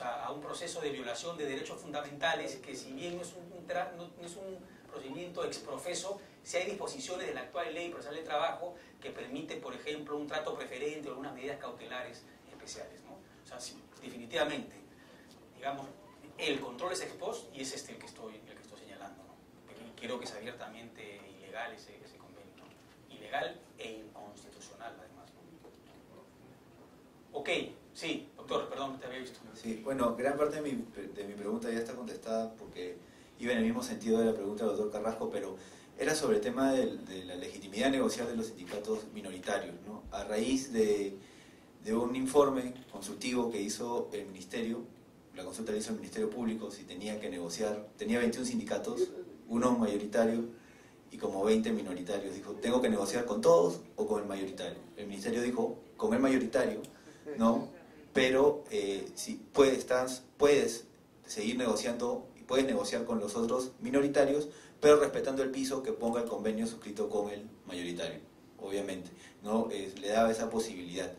a un proceso de violación de derechos fundamentales que, si bien no es un procedimiento ex profeso, si hay disposiciones de la actual ley procesal de trabajo que permiten, por ejemplo, un trato preferente o algunas medidas cautelares especiales, ¿no? O sea, sí, definitivamente, digamos, el control es ex post y es el que estoy señalando, ¿no? Y creo que es abiertamente ilegal ese convenio, ¿no? Ilegal e inconstitucional, además, ¿no? Ok, sí, doctor, perdón, te había visto. Sí, bueno, gran parte de mi pregunta ya está contestada porque iba en el mismo sentido de la pregunta del doctor Carrasco, pero era sobre el tema de la legitimidad negocial de los sindicatos minoritarios, ¿no? A raíz de un informe consultivo que hizo el Ministerio, la consulta la hizo el Ministerio Público, si tenía que negociar, tenía 21 sindicatos, uno mayoritario y como 20 minoritarios. Dijo, tengo que negociar con todos o con el mayoritario. El ministerio dijo, con el mayoritario, ¿no? Pero si puedes seguir negociando y puedes negociar con los otros minoritarios, pero respetando el piso que ponga el convenio suscrito con el mayoritario, obviamente, ¿no? Le daba esa posibilidad.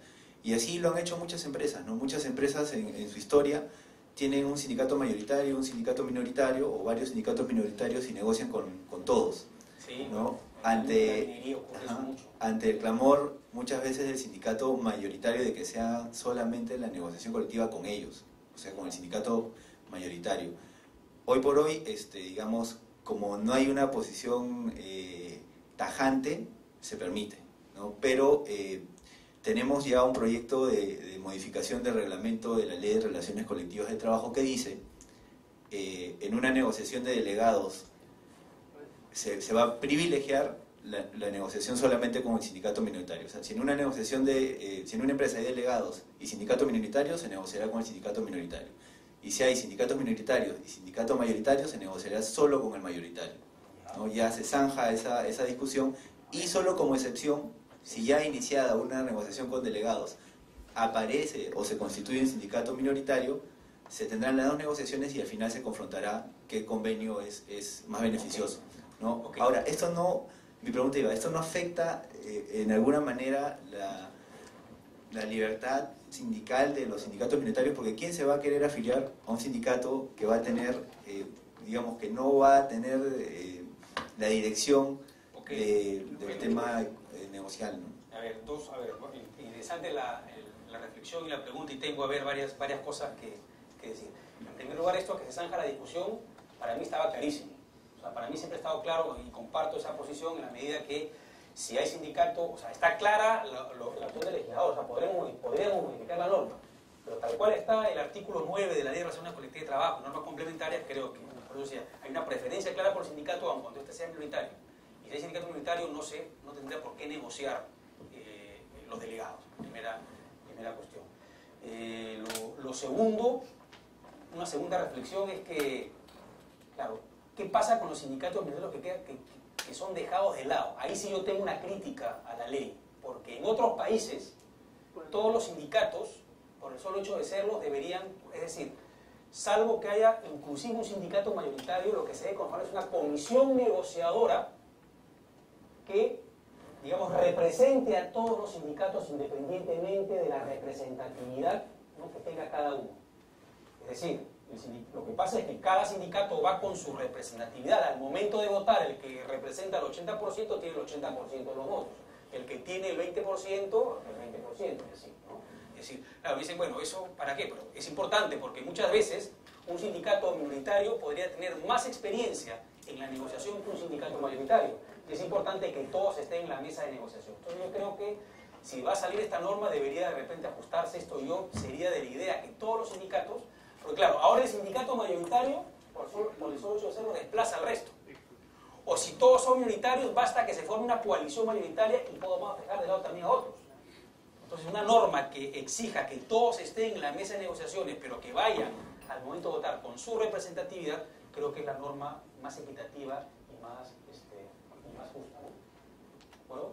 Y así lo han hecho muchas empresas, ¿no? Muchas empresas en su historia tienen un sindicato mayoritario, un sindicato minoritario o varios sindicatos minoritarios y negocian con todos, Sí, ¿no? ante el clamor muchas veces del sindicato mayoritario de que sea solamente la negociación colectiva con ellos, o sea, con el sindicato mayoritario. Hoy por hoy, digamos, como no hay una posición tajante, se permite, ¿no? Pero tenemos ya un proyecto de modificación del reglamento de la Ley de Relaciones Colectivas de Trabajo que dice, en una negociación de delegados, se va a privilegiar la negociación solamente con el sindicato minoritario. O sea, si en una negociación si en una empresa hay delegados y sindicato minoritario, se negociará con el sindicato minoritario. Y si hay sindicatos minoritarios y sindicatos mayoritarios, se negociará solo con el mayoritario, ¿no? Ya se zanja esa discusión, y solo como excepción, si ya iniciada una negociación con delegados, aparece o se constituye un sindicato minoritario, se tendrán las dos negociaciones y al final se confrontará qué convenio es más beneficioso, ¿no? Okay. Ahora, mi pregunta iba, ¿esto no afecta en alguna manera la libertad sindical de los sindicatos minoritarios? Porque ¿quién se va a querer afiliar a un sindicato que va a tener, digamos, que no va a tener la dirección del tema negocial, ¿no? A ver, interesante la reflexión y la pregunta, y tengo varias cosas que decir. En primer lugar, esto que se zanja la discusión, para mí estaba clarísimo. O sea, para mí siempre ha estado claro, y comparto esa posición en la medida que si hay sindicato, o sea, está clara la acción del legislador, o sea, podríamos modificar la norma, pero tal cual está el artículo 9 de la Ley de Relaciones Colectivas de Trabajo, normas complementarias, creo que, por eso decía, hay una preferencia clara por el sindicato, aun cuando este sea minoritario. Y si hay sindicato minoritario, no tendría por qué negociar los delegados, primera cuestión. Lo segundo, una segunda reflexión es que, claro, ¿qué pasa con los sindicatos minoritarios que son dejados de lado? Ahí sí yo tengo una crítica a la ley, porque en otros países todos los sindicatos, por el solo hecho de serlo, deberían, es decir, salvo que haya inclusive un sindicato mayoritario, lo que se debe conformar es una comisión negociadora que, digamos, represente a todos los sindicatos independientemente de la representatividad, ¿no?, que tenga cada uno. Es decir, lo que pasa es que cada sindicato va con su representatividad. Al momento de votar, el que representa el 80% tiene el 80% de los votos. El que tiene el 20%, el 20%, es decir, ¿no? Es decir, claro, dicen, bueno, ¿eso para qué? Pero es importante porque muchas veces un sindicato minoritario podría tener más experiencia en la negociación que un sindicato mayoritario. Y es importante que todos estén en la mesa de negociación. Entonces yo creo que si va a salir esta norma debería de repente ajustarse esto. Yo sería de la idea que todos los sindicatos, porque claro, ahora el sindicato mayoritario, por el solo hecho de serlo, desplaza al resto. O si todos son minoritarios, basta que se forme una coalición mayoritaria y podemos dejar de lado también a otros. Entonces una norma que exija que todos estén en la mesa de negociaciones, pero que vayan al momento de votar con su representatividad, creo que es la norma más equitativa y más justa, ¿no? ¿Bueno?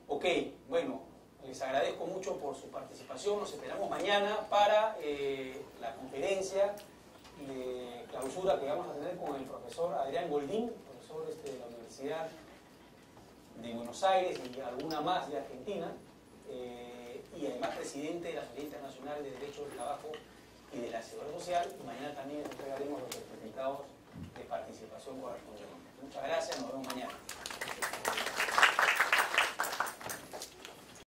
Ok, bueno, les agradezco mucho por su participación. Nos esperamos mañana para la conferencia de clausura que vamos a tener con el profesor Adrián Goldín, profesor de la Universidad de Buenos Aires y alguna más de Argentina, y además presidente de la Sociedad Internacional de Derecho del Trabajo y de la Seguridad Social. Y mañana también les entregaremos los certificados de participación correspondientes. Muchas gracias.